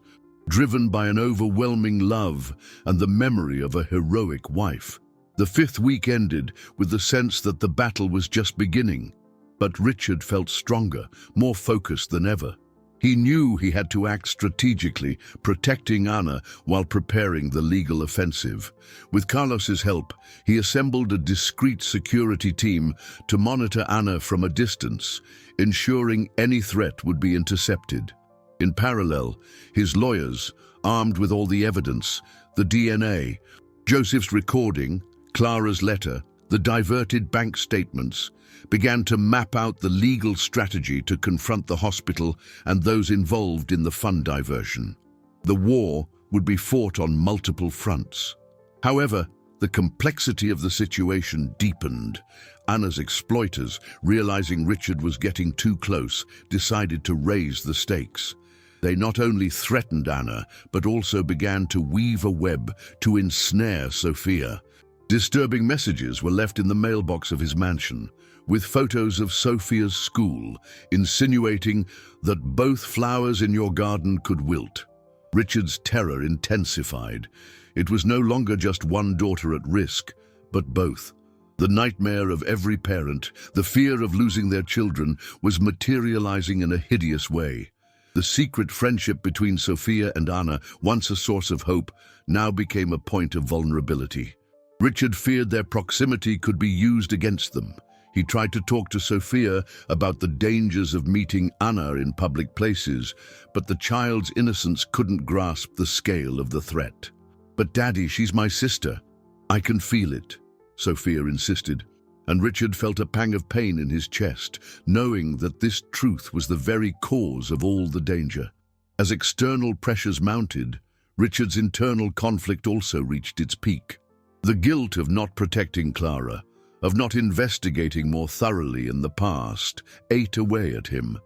Speaker 1: driven by an overwhelming love and the memory of a heroic wife. The fifth week ended with the sense that the battle was just beginning, but Richard felt stronger, more focused than ever. He knew he had to act strategically, protecting Ana while preparing the legal offensive. With Carlos's help, he assembled a discreet security team to monitor Ana from a distance, ensuring any threat would be intercepted. In parallel, his lawyers, armed with all the evidence, the DNA, Joseph's recording, Clara's letter, the diverted bank statements, began to map out the legal strategy to confront the hospital and those involved in the fund diversion. The war would be fought on multiple fronts. However, the complexity of the situation deepened. Ana's exploiters, realizing Richard was getting too close, decided to raise the stakes. They not only threatened Ana, but also began to weave a web to ensnare Sophia. Disturbing messages were left in the mailbox of his mansion, with photos of Sophia's school, insinuating that both flowers in your garden could wilt. Richard's terror intensified. It was no longer just one daughter at risk, but both. The nightmare of every parent, the fear of losing their children, was materializing in a hideous way. The secret friendship between Sophia and Ana, once a source of hope, now became a point of vulnerability. Richard feared their proximity could be used against them. He tried to talk to Sophia about the dangers of meeting Ana in public places, but the child's innocence couldn't grasp the scale of the threat. "But Daddy, she's my sister. I can feel it," Sophia insisted, and Richard felt a pang of pain in his chest, knowing that this truth was the very cause of all the danger. As external pressures mounted, Richard's internal conflict also reached its peak. The guilt of not protecting Clara, of not investigating more thoroughly in the past, ate away at him.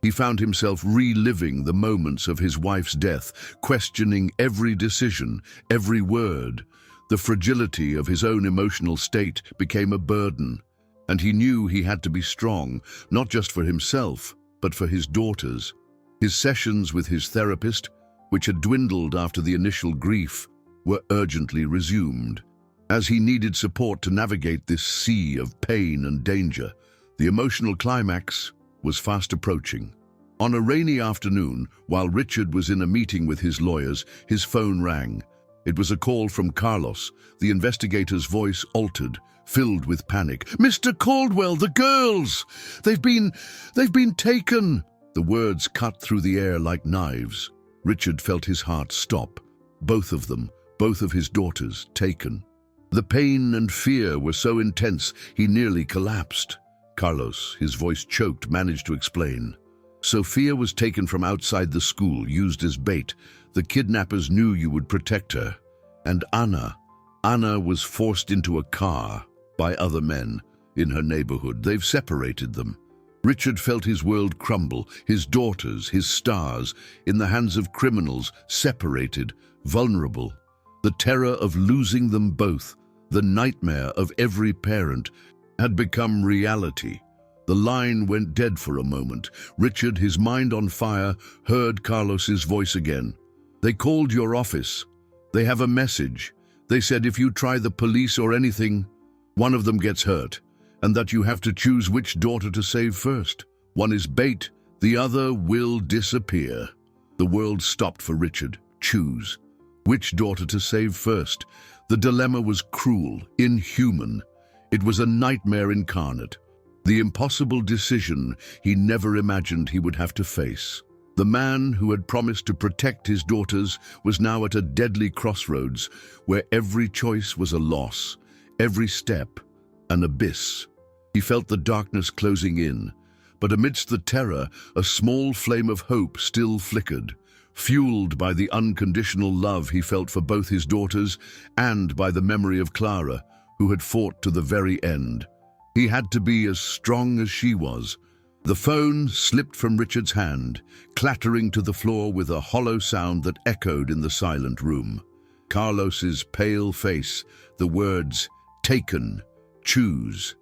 Speaker 1: He found himself reliving the moments of his wife's death, questioning every decision, every word. The fragility of his own emotional state became a burden, and he knew he had to be strong, not just for himself, but for his daughters. His sessions with his therapist, which had dwindled after the initial grief, were urgently resumed. As he needed support to navigate this sea of pain and danger, the emotional climax was fast approaching. On a rainy afternoon, while Richard was in a meeting with his lawyers, his phone rang. It was a call from Carlos. The investigator's voice altered, filled with panic. "Mr. Caldwell, the girls! They've been taken!" The words cut through the air like knives. Richard felt his heart stop. Both of them, both of his daughters, taken. The pain and fear were so intense, he nearly collapsed. Carlos, his voice choked, managed to explain. "Sophia was taken from outside the school, used as bait. The kidnappers knew you would protect her. And Ana was forced into a car by other men in her neighborhood. They've separated them." Richard felt his world crumble, his daughters, his stars, in the hands of criminals, separated, vulnerable. The terror of losing them both, the nightmare of every parent, had become reality. The line went dead for a moment. Richard, his mind on fire, heard Carlos's voice again. "They called your office. They have a message. They said if you try the police or anything, one of them gets hurt, and that you have to choose which daughter to save first. One is bait, the other will disappear." The world stopped for Richard. Choose. Which daughter to save first? The dilemma was cruel, inhuman. It was a nightmare incarnate. The impossible decision he never imagined he would have to face. The man who had promised to protect his daughters was now at a deadly crossroads where every choice was a loss, every step an abyss. He felt the darkness closing in, but amidst the terror, a small flame of hope still flickered, fueled by the unconditional love he felt for both his daughters and by the memory of Clara, who had fought to the very end. He had to be as strong as she was. The phone slipped from Richard's hand, clattering to the floor with a hollow sound that echoed in the silent room. Carlos's pale face, the words, "Taken, choose,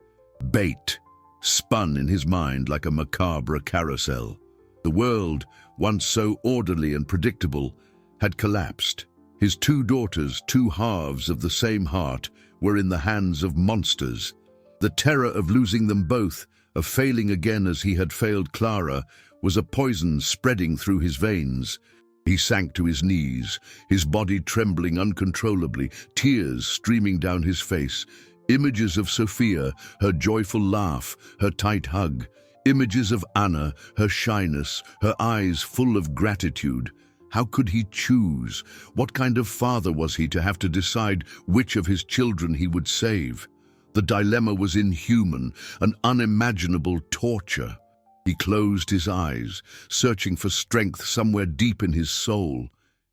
Speaker 1: bait," spun in his mind like a macabre carousel. The world, once so orderly and predictable, had collapsed. His two daughters, two halves of the same heart, were in the hands of monsters. The terror of losing them both, of failing again as he had failed Clara, was a poison spreading through his veins. He sank to his knees, his body trembling uncontrollably, tears streaming down his face. Images of Sophia, her joyful laugh, her tight hug. Images of Anna, her shyness, her eyes full of gratitude. How could he choose? What kind of father was he to have to decide which of his children he would save? The dilemma was inhuman, an unimaginable torture. He closed his eyes, searching for strength somewhere deep in his soul,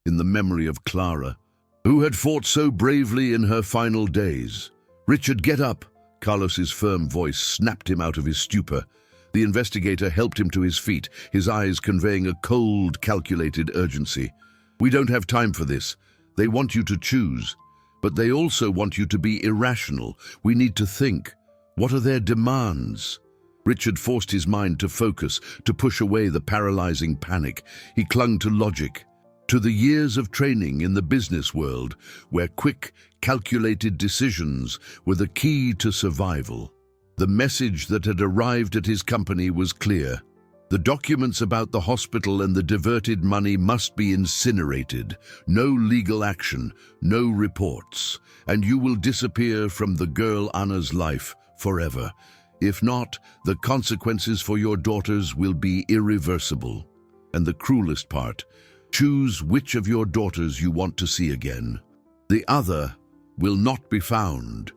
Speaker 1: in the memory of Clara, who had fought so bravely in her final days. "Richard, get up!" Carlos's firm voice snapped him out of his stupor. The investigator helped him to his feet, his eyes conveying a cold, calculated urgency. "We don't have time for this. They want you to choose. But they also want you to be irrational. We need to think. What are their demands?" Richard forced his mind to focus, to push away the paralyzing panic. He clung to logic, to the years of training in the business world, where quick, calculated decisions were the key to survival. The message that had arrived at his company was clear. The documents about the hospital and the diverted money must be incinerated. No legal action, no reports, and you will disappear from the girl Anna's life forever. If not, the consequences for your daughters will be irreversible. And the cruelest part, choose which of your daughters you want to see again. The other will not be found.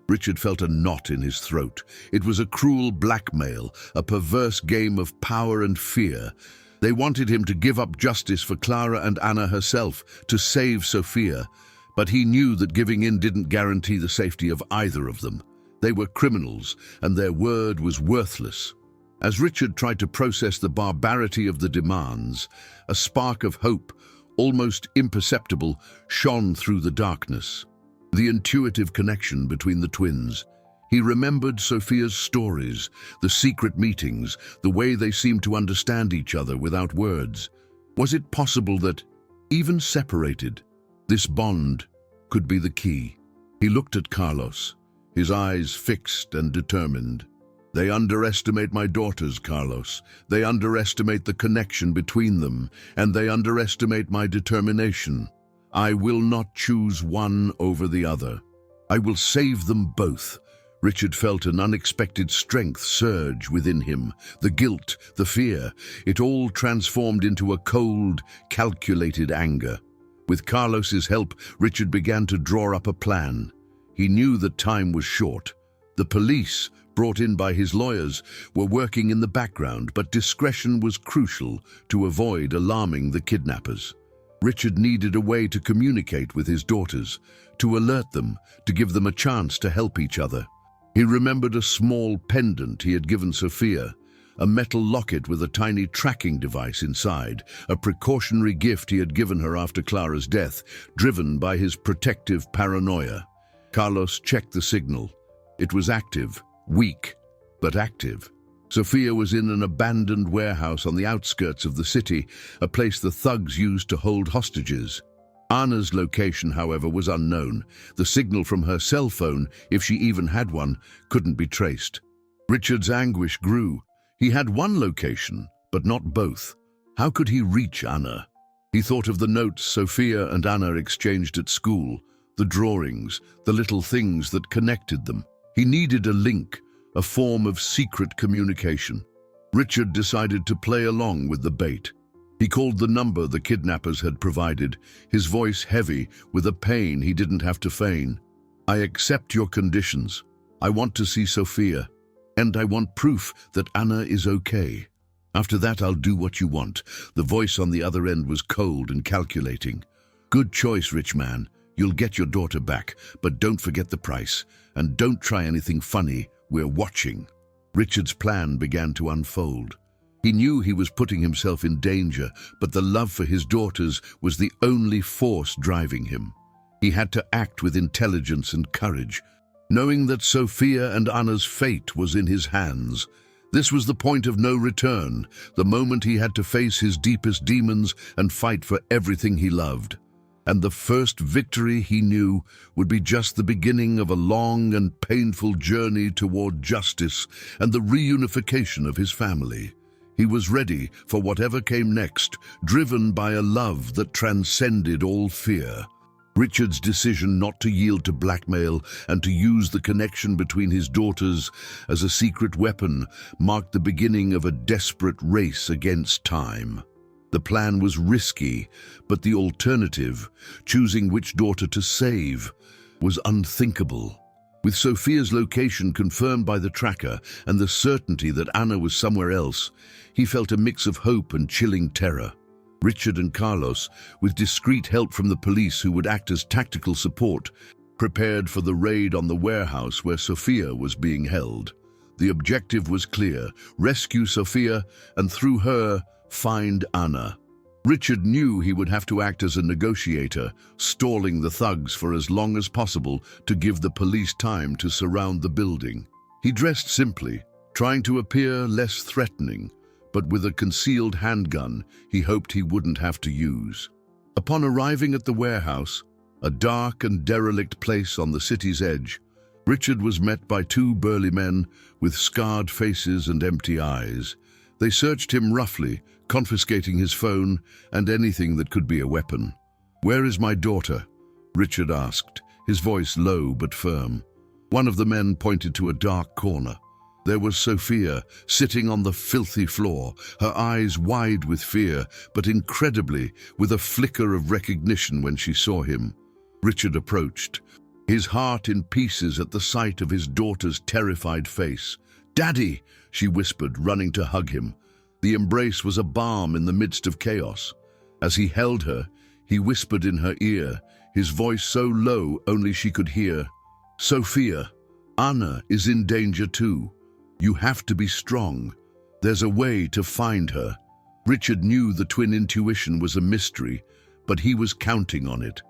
Speaker 1: Richard felt a knot in his throat. It was a cruel blackmail, a perverse game of power and fear. They wanted him to give up justice for Clara and Anna herself, to save Sophia. But he knew that giving in didn't guarantee the safety of either of them. They were criminals, and their word was worthless. As Richard tried to process the barbarity of the demands, a spark of hope, almost imperceptible, shone through the darkness. The intuitive connection between the twins. He remembered Sophia's stories, the secret meetings, the way they seemed to understand each other without words. Was it possible that, even separated, this bond could be the key? He looked at Carlos, his eyes fixed and determined. "They underestimate my daughters, Carlos. They underestimate the connection between them, and they underestimate my determination. I will not choose one over the other. I will save them both." Richard felt an unexpected strength surge within him. The guilt, the fear, it all transformed into a cold, calculated anger. With Carlos's help, Richard began to draw up a plan. He knew that time was short. The police, brought in by his lawyers, were working in the background, but discretion was crucial to avoid alarming the kidnappers. Richard needed a way to communicate with his daughters, to alert them, to give them a chance to help each other. He remembered a small pendant he had given Sophia, a metal locket with a tiny tracking device inside, a precautionary gift he had given her after Clara's death, driven by his protective paranoia. Carlos checked the signal. It was active, weak, but active. Sophia was in an abandoned warehouse on the outskirts of the city, a place the thugs used to hold hostages. Anna's location, however, was unknown. The signal from her cell phone, if she even had one, couldn't be traced. Richard's anguish grew. He had one location, but not both. How could he reach Anna? He thought of the notes Sophia and Anna exchanged at school, the drawings, the little things that connected them. He needed a link, a form of secret communication. Richard decided to play along with the bait. He called the number the kidnappers had provided, his voice heavy with a pain he didn't have to feign. "I accept your conditions. I want to see Sophia, and I want proof that Anna is okay. After that, I'll do what you want." The voice on the other end was cold and calculating. "Good choice, rich man. You'll get your daughter back, but don't forget the price. And don't try anything funny. We're watching." Richard's plan began to unfold. He knew he was putting himself in danger, but the love for his daughters was the only force driving him. He had to act with intelligence and courage, knowing that Sophia and Anna's fate was in his hands. This was the point of no return, the moment he had to face his deepest demons and fight for everything he loved. And the first victory, he knew, would be just the beginning of a long and painful journey toward justice and the reunification of his family. He was ready for whatever came next, driven by a love that transcended all fear. Richard's decision not to yield to blackmail and to use the connection between his daughters as a secret weapon marked the beginning of a desperate race against time. The plan was risky, but the alternative, choosing which daughter to save, was unthinkable. With Sophia's location confirmed by the tracker and the certainty that Anna was somewhere else, he felt a mix of hope and chilling terror. Richard and Carlos, with discreet help from the police who would act as tactical support, prepared for the raid on the warehouse where Sophia was being held. The objective was clear: rescue Sophia and, through her, find Anna. Richard knew he would have to act as a negotiator, stalling the thugs for as long as possible to give the police time to surround the building. He dressed simply, trying to appear less threatening, but with a concealed handgun he hoped he wouldn't have to use. Upon arriving at the warehouse, a dark and derelict place on the city's edge, Richard was met by two burly men with scarred faces and empty eyes. They searched him roughly, confiscating his phone and anything that could be a weapon. "Where is my daughter?" Richard asked, his voice low but firm. One of the men pointed to a dark corner. There was Sophia, sitting on the filthy floor, her eyes wide with fear, but incredibly with a flicker of recognition when she saw him. Richard approached, his heart in pieces at the sight of his daughter's terrified face. "Daddy!" she whispered, running to hug him. The embrace was a balm in the midst of chaos. As he held her, he whispered in her ear, his voice so low only she could hear, "Sophia, Anna is in danger too. You have to be strong. There's a way to find her." Richard knew the twin intuition was a mystery, but he was counting on it.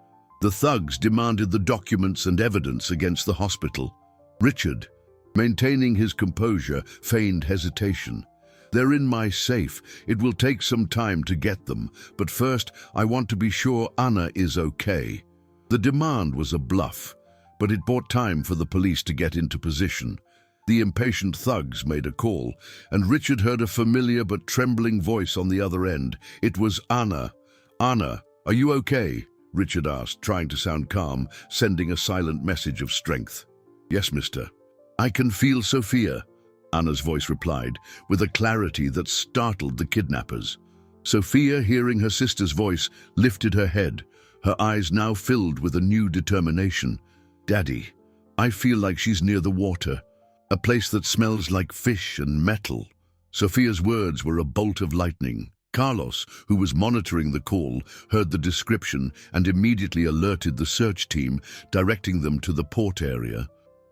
Speaker 1: The thugs demanded the documents and evidence against the hospital. Richard, maintaining his composure, feigned hesitation. "They're in my safe. It will take some time to get them, but first I want to be sure Anna is okay." The demand was a bluff, but it bought time for the police to get into position. The impatient thugs made a call, and Richard heard a familiar but trembling voice on the other end. It was Anna. "Anna, are you okay?" Richard asked, trying to sound calm, sending a silent message of strength. "Yes, mister. I can feel Sophia," Anna's voice replied, with a clarity that startled the kidnappers. Sophia, hearing her sister's voice, lifted her head, her eyes now filled with a new determination. "Daddy, I feel like she's near the water, a place that smells like fish and metal." Sophia's words were a bolt of lightning. Carlos, who was monitoring the call, heard the description and immediately alerted the search team, directing them to the port area,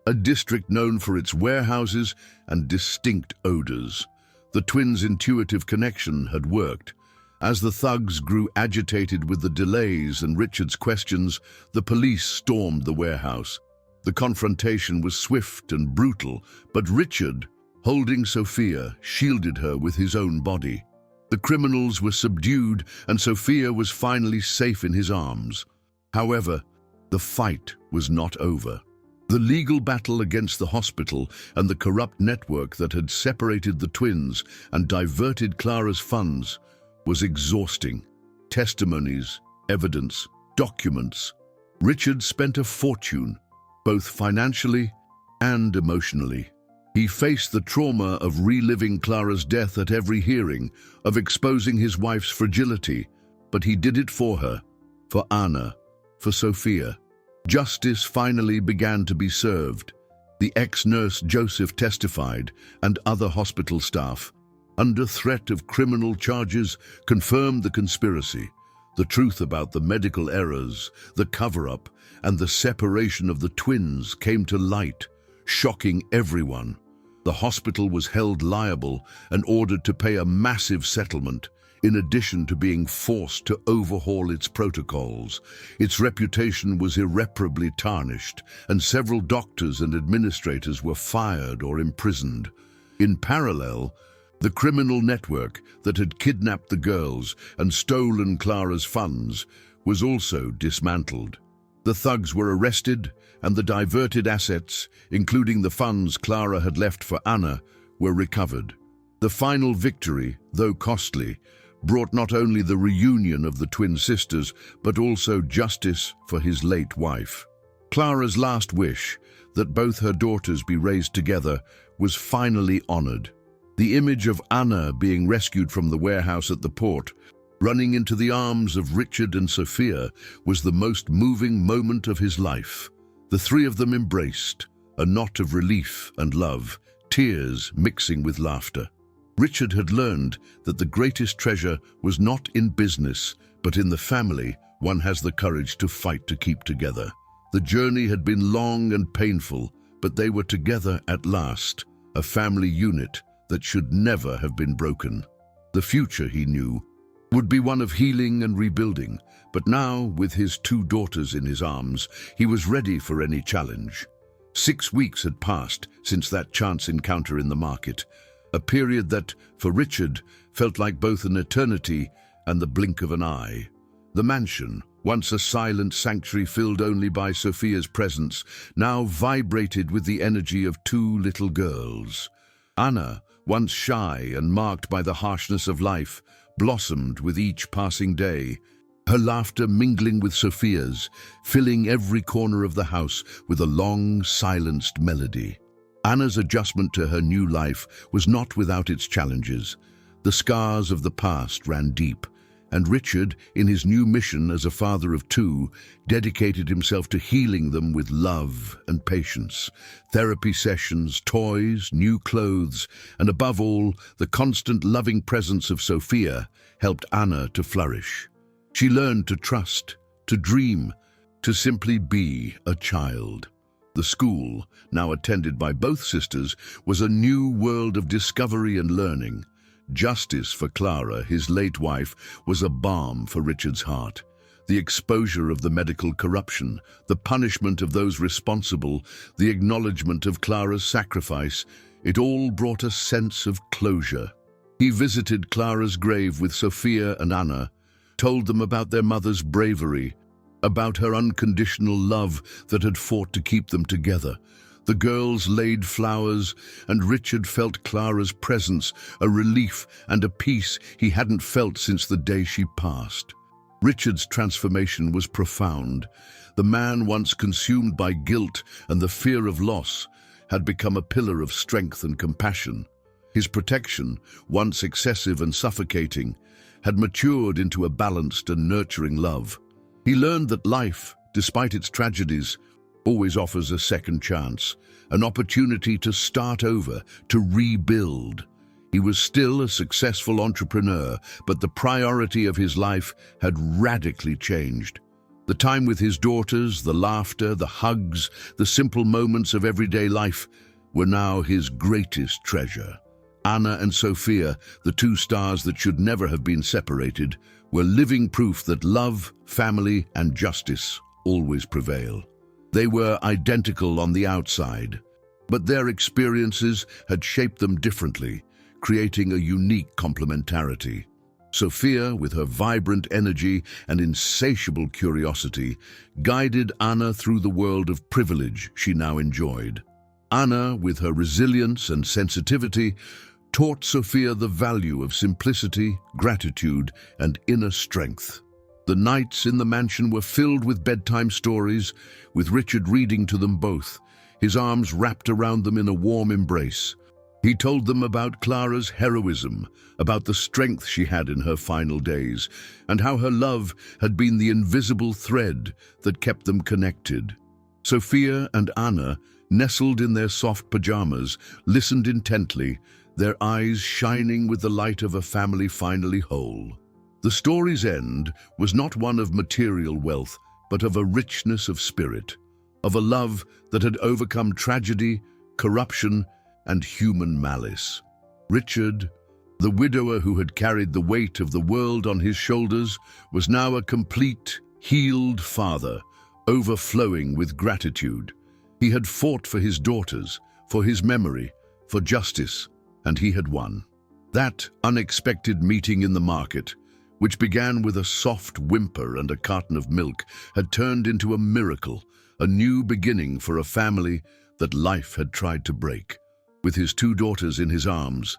Speaker 1: a district known for its warehouses and distinct odors. The twins' intuitive connection had worked. As the thugs grew agitated with the delays and Richard's questions, the police stormed the warehouse. The confrontation was swift and brutal, but Richard, holding Sophia, shielded her with his own body. The criminals were subdued, and Sophia was finally safe in his arms. However, the fight was not over. The legal battle against the hospital and the corrupt network that had separated the twins and diverted Clara's funds was exhausting. Testimonies, evidence, documents. Richard spent a fortune, both financially and emotionally. He faced the trauma of reliving Clara's death at every hearing, of exposing his wife's fragility, but he did it for her, for Anna, for Sophia. Justice finally began to be served. The ex-nurse Joseph testified, and other hospital staff, under threat of criminal charges, confirmed the conspiracy. The truth about the medical errors, the cover-up, and the separation of the twins came to light, shocking everyone. The hospital was held liable and ordered to pay a massive settlement, in addition to being forced to overhaul its protocols. Its reputation was irreparably tarnished, and several doctors and administrators were fired or imprisoned. In parallel, the criminal network that had kidnapped the girls and stolen Clara's funds was also dismantled. The thugs were arrested, and the diverted assets, including the funds Clara had left for Anna, were recovered. The final victory, though costly, brought not only the reunion of the twin sisters, but also justice for his late wife. Clara's last wish, that both her daughters be raised together, was finally honored. The image of Anna being rescued from the warehouse at the port, running into the arms of Richard and Sophia, was the most moving moment of his life. The three of them embraced, a knot of relief and love, tears mixing with laughter. Richard had learned that the greatest treasure was not in business, but in the family one has the courage to fight to keep together. The journey had been long and painful, but they were together at last, a family unit that should never have been broken. The future, he knew, would be one of healing and rebuilding, but now, with his two daughters in his arms, he was ready for any challenge. 6 weeks had passed since that chance encounter in the market, a period that, for Richard, felt like both an eternity and the blink of an eye. The mansion, once a silent sanctuary filled only by Sophia's presence, now vibrated with the energy of two little girls. Anna, once shy and marked by the harshness of life, blossomed with each passing day, her laughter mingling with Sophia's, filling every corner of the house with a long, silenced melody. Anna's adjustment to her new life was not without its challenges. The scars of the past ran deep, and Richard, in his new mission as a father of two, dedicated himself to healing them with love and patience. Therapy sessions, toys, new clothes, and above all, the constant loving presence of Sophia helped Anna to flourish. She learned to trust, to dream, to simply be a child. The school, now attended by both sisters, was a new world of discovery and learning. Justice for Clara, his late wife, was a balm for Richard's heart. The exposure of the medical corruption, the punishment of those responsible, the acknowledgement of Clara's sacrifice, it all brought a sense of closure. He visited Clara's grave with Sophia and Anna, told them about their mother's bravery, about her unconditional love that had fought to keep them together. The girls laid flowers, and Richard felt Clara's presence, a relief and a peace he hadn't felt since the day she passed. Richard's transformation was profound. The man once consumed by guilt and the fear of loss had become a pillar of strength and compassion. His protection, once excessive and suffocating, had matured into a balanced and nurturing love. He learned that life, despite its tragedies, always offers a second chance, an opportunity to start over, to rebuild. He was still a successful entrepreneur, but the priority of his life had radically changed. The time with his daughters, the laughter, the hugs, the simple moments of everyday life were now his greatest treasure. Anna and Sophia, the two stars that should never have been separated, were living proof that love, family, and justice always prevail. They were identical on the outside, but their experiences had shaped them differently, creating a unique complementarity. Sophia, with her vibrant energy and insatiable curiosity, guided Anna through the world of privilege she now enjoyed. Anna, with her resilience and sensitivity, taught Sophia the value of simplicity, gratitude, and inner strength. The nights in the mansion were filled with bedtime stories, with Richard reading to them both, his arms wrapped around them in a warm embrace. He told them about Clara's heroism, about the strength she had in her final days, and how her love had been the invisible thread that kept them connected. Sophia and Anna, nestled in their soft pajamas, listened intently, their eyes shining with the light of a family finally whole. The story's end was not one of material wealth, but of a richness of spirit, of a love that had overcome tragedy, corruption, and human malice. Richard, the widower who had carried the weight of the world on his shoulders, was now a complete, healed father, overflowing with gratitude. He had fought for his daughters, for his memory, for justice, and he had won. That unexpected meeting in the market, which began with a soft whimper and a carton of milk, had turned into a miracle, a new beginning for a family that life had tried to break. With his two daughters in his arms,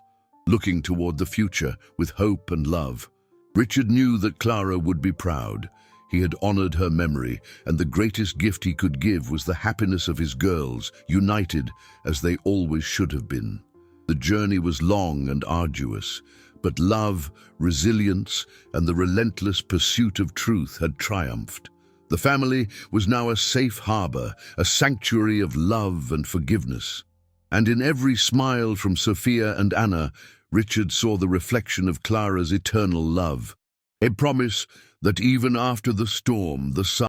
Speaker 1: looking toward the future with hope and love, Richard knew that Clara would be proud. He had honored her memory, and the greatest gift he could give was the happiness of his girls, united as they always should have been. The journey was long and arduous, but love, resilience, and the relentless pursuit of truth had triumphed. The family was now a safe harbor, a sanctuary of love and forgiveness. And in every smile from Sophia and Anna, Richard saw the reflection of Clara's eternal love, a promise that even after the storm, the sun